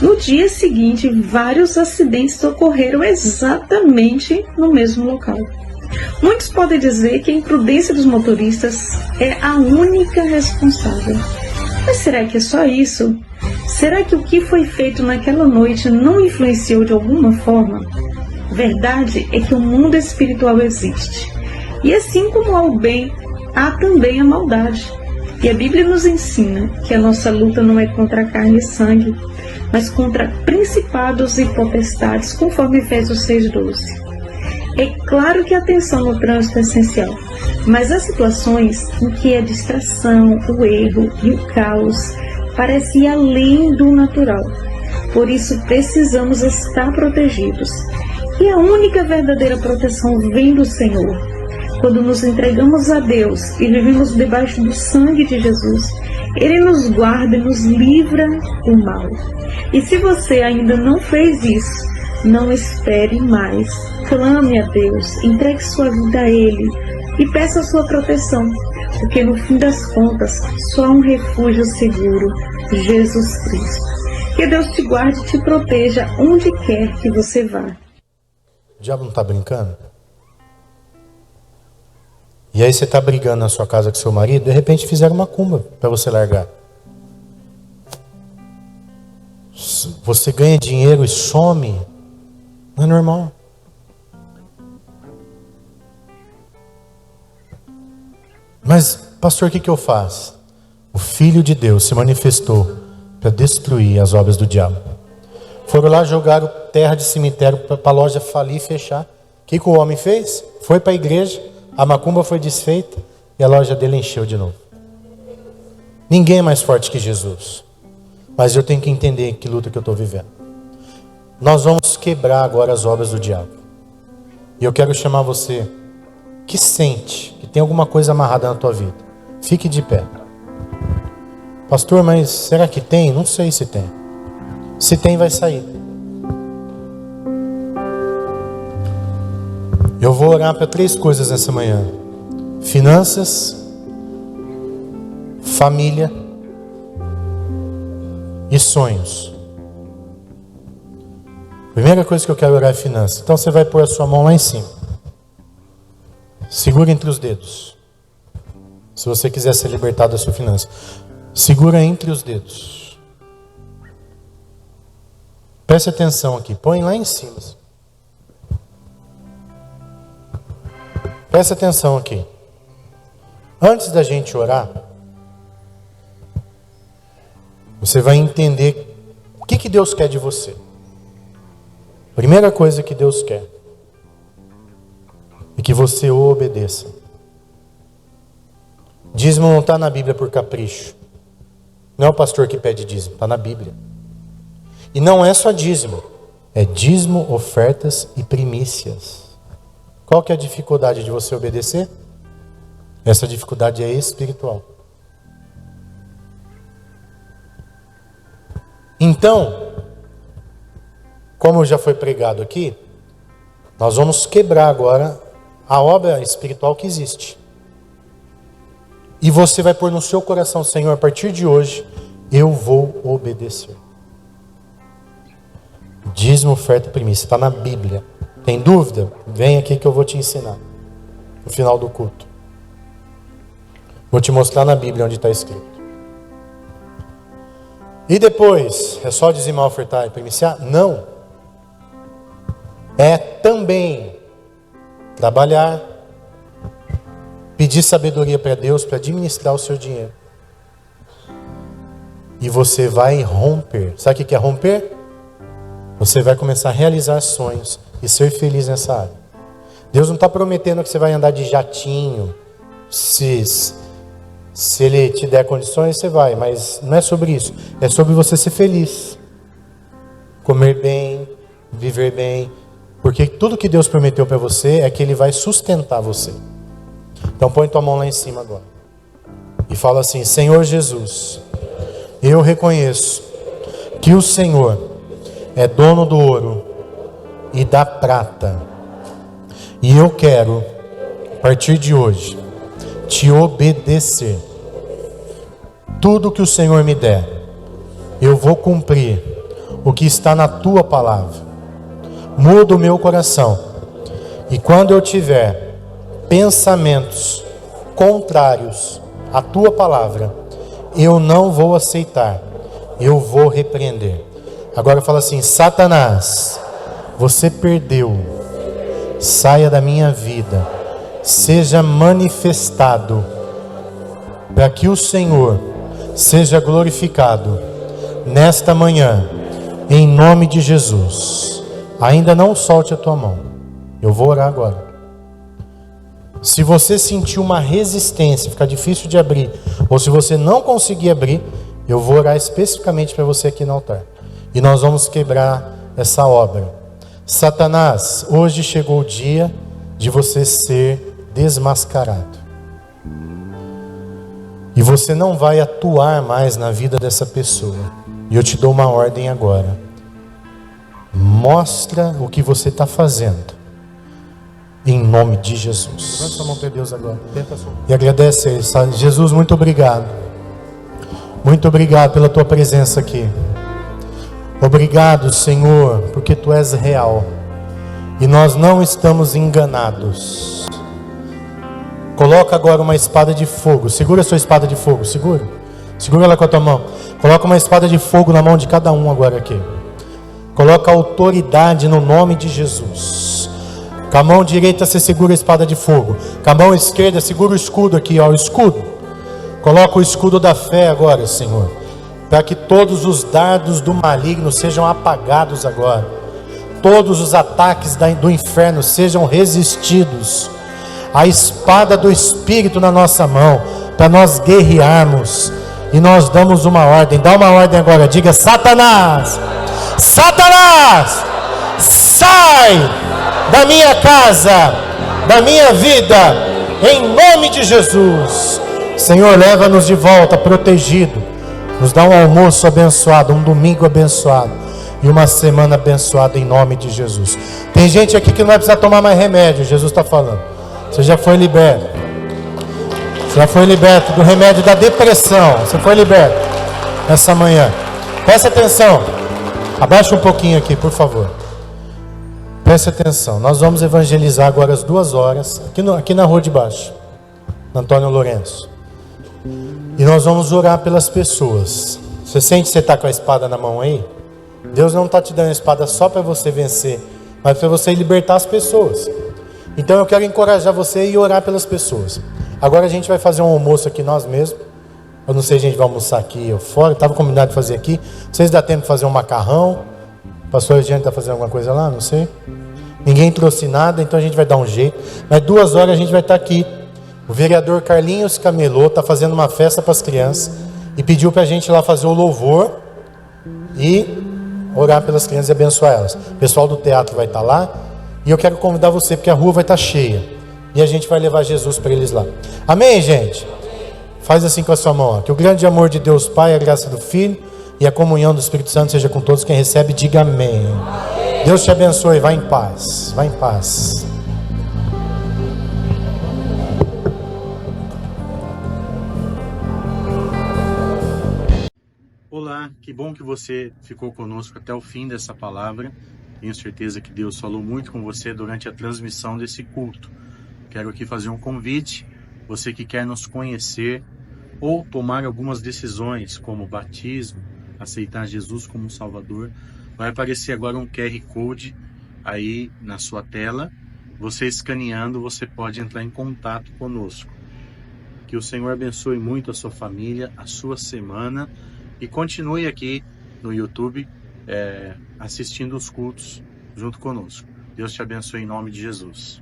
No dia seguinte, vários acidentes ocorreram exatamente no mesmo local. Muitos podem dizer que a imprudência dos motoristas é a única responsável. Mas será que é só isso? Será que o que foi feito naquela noite não influenciou de alguma forma? Verdade é que o mundo espiritual existe. E assim como há o bem, há também a maldade. E a Bíblia nos ensina que a nossa luta não é contra carne e sangue, mas contra principados e potestades, conforme Efésios 6,12. É claro que a atenção no trânsito é essencial, mas há situações em que a distração, o erro e o caos parecem ir além do natural. Por isso precisamos estar protegidos. E a única verdadeira proteção vem do Senhor. Quando nos entregamos a Deus e vivemos debaixo do sangue de Jesus, Ele nos guarda e nos livra do mal. E se você ainda não fez isso, não espere mais. Clame a Deus, entregue sua vida a Ele e peça a sua proteção, porque no fim das contas, só há um refúgio seguro, Jesus Cristo. Que Deus te guarde e te proteja onde quer que você vá. O diabo não está brincando? E aí você está brigando na sua casa com seu marido, de repente fizeram uma macumba para você largar. Você ganha dinheiro e some. Não é normal. Mas, pastor, o que eu faço? O Filho de Deus se manifestou para destruir as obras do diabo. Foram lá, jogaram terra de cemitério para a loja falir e fechar. O que o homem fez? Foi para a igreja, a macumba foi desfeita e a loja dele encheu de novo. Ninguém é mais forte que Jesus. Mas eu tenho que entender que luta que eu estou vivendo. Nós vamos quebrar agora as obras do diabo. E eu quero chamar você que sente que tem alguma coisa amarrada na tua vida. Fique de pé. Pastor, mas será que tem? Não sei se tem. Se tem, vai sair. Eu vou orar para 3 coisas nessa manhã: finanças, família e sonhos. Primeira coisa que eu quero orar é finanças. Então você vai pôr a sua mão lá em cima. Segura entre os dedos. Se você quiser ser libertado da sua finança, segura entre os dedos. Preste atenção aqui. Põe lá em cima. Preste atenção aqui. Antes da gente orar, você vai entender o que Deus quer de você. Primeira coisa que Deus quer é que você o obedeça. Dízimo não está na Bíblia por capricho. Não é o pastor que pede dízimo, está na Bíblia. E não é só dízimo, é dízimo, ofertas e primícias. Qual que é a dificuldade de você obedecer? Essa dificuldade é espiritual. Então, como já foi pregado aqui, nós vamos quebrar agora a obra espiritual que existe. E você vai pôr no seu coração: Senhor, a partir de hoje, eu vou obedecer. Dízimo, oferta e primícia, está na Bíblia. Tem dúvida? Vem aqui que eu vou te ensinar. No final do culto. Vou te mostrar na Bíblia onde está escrito. E depois, é só dizimar, ofertar e primiciar? Não. É também trabalhar, pedir sabedoria para Deus para administrar o seu dinheiro. E você vai romper. Sabe o que é romper? Você vai começar a realizar sonhos e ser feliz nessa área. Deus não está prometendo que você vai andar de jatinho. Se Ele te der condições, você vai. Mas não é sobre isso. É sobre você ser feliz. Comer bem, viver bem. Porque tudo que Deus prometeu para você é que Ele vai sustentar você. Então põe tua mão lá em cima agora. E fala assim: Senhor Jesus, eu reconheço que o Senhor é dono do ouro e da prata. E eu quero, a partir de hoje, te obedecer. Tudo que o Senhor me der, eu vou cumprir o que está na tua palavra. Muda o meu coração. E quando eu tiver pensamentos contrários à tua palavra, eu não vou aceitar. Eu vou repreender. Agora fala assim: Satanás, você perdeu. Saia da minha vida. Seja manifestado, para que o Senhor seja glorificado nesta manhã, em nome de Jesus. Ainda não solte a tua mão. Eu vou orar agora. Se você sentir uma resistência, ficar difícil de abrir, ou se você não conseguir abrir, eu vou orar especificamente para você aqui no altar. E nós vamos quebrar essa obra. Satanás, hoje chegou o dia de você ser desmascarado. E você não vai atuar mais na vida dessa pessoa. E eu te dou uma ordem agora. Mostra o que você está fazendo. Em nome de Jesus. Levanta sua mão para Deus agora. E agradece a Ele. Jesus, muito obrigado. Muito obrigado pela tua presença aqui. Obrigado, Senhor, porque tu és real. E nós não estamos enganados. Coloca agora uma espada de fogo. Segura a sua espada de fogo. Segura. Segura ela com a tua mão. Coloca uma espada de fogo na mão de cada um agora aqui. Coloca autoridade no nome de Jesus. Com a mão direita você segura a espada de fogo. Com a mão esquerda segura o escudo aqui, ó, o escudo. Coloca o escudo da fé agora, Senhor. Para que todos os dardos do maligno sejam apagados agora. Todos os ataques do inferno sejam resistidos. A espada do Espírito na nossa mão, para nós guerrearmos. E nós damos uma ordem. Dá uma ordem agora. Diga: Satanás, Satanás, sai da minha casa, da minha vida, em nome de Jesus. Senhor, leva-nos de volta protegido. Nos dá um almoço abençoado, um domingo abençoado e uma semana abençoada em nome de Jesus. Tem gente aqui que não vai precisar tomar mais remédio. Jesus está falando. Você já foi liberto. Você já foi liberto do remédio da depressão. Você foi liberto essa manhã. Presta atenção. Abaixa um pouquinho aqui, por favor. Preste atenção. Nós vamos evangelizar agora às 2 horas, aqui na rua de baixo, Antônio Lourenço. E nós vamos orar pelas pessoas. Você sente que você está com a espada na mão aí? Deus não está te dando a espada só para você vencer, mas para você libertar as pessoas. Então eu quero encorajar você a ir orar pelas pessoas. Agora a gente vai fazer um almoço aqui nós mesmos. Eu não sei se a gente vai almoçar aqui ou fora. Estava combinado de fazer aqui. Vocês dá tempo de fazer um macarrão? O pastor Eugênio está fazendo alguma coisa lá? Não sei. Ninguém trouxe nada, então a gente vai dar um jeito. Mas 2 horas a gente vai estar aqui. O vereador Carlinhos Camelô está fazendo uma festa para as crianças e pediu para a gente lá fazer o louvor e orar pelas crianças e abençoar elas. O pessoal do teatro vai estar lá e eu quero convidar você porque a rua vai estar cheia e a gente vai levar Jesus para eles lá. Amém, gente? Faz assim com a sua mão, ó. Que o grande amor de Deus Pai, a graça do Filho e a comunhão do Espírito Santo seja com todos. Quem recebe, diga amém. Deus te abençoe. Vá em paz. Vá em paz. Olá, que bom que você ficou conosco até o fim dessa palavra. Tenho certeza que Deus falou muito com você durante a transmissão desse culto. Quero aqui fazer um convite. Você que quer nos conhecer ou tomar algumas decisões, como batismo, aceitar Jesus como Salvador, vai aparecer agora um QR Code aí na sua tela. Você escaneando, você pode entrar em contato conosco. Que o Senhor abençoe muito a sua família, a sua semana, e continue aqui no YouTube assistindo os cultos junto conosco. Deus te abençoe em nome de Jesus.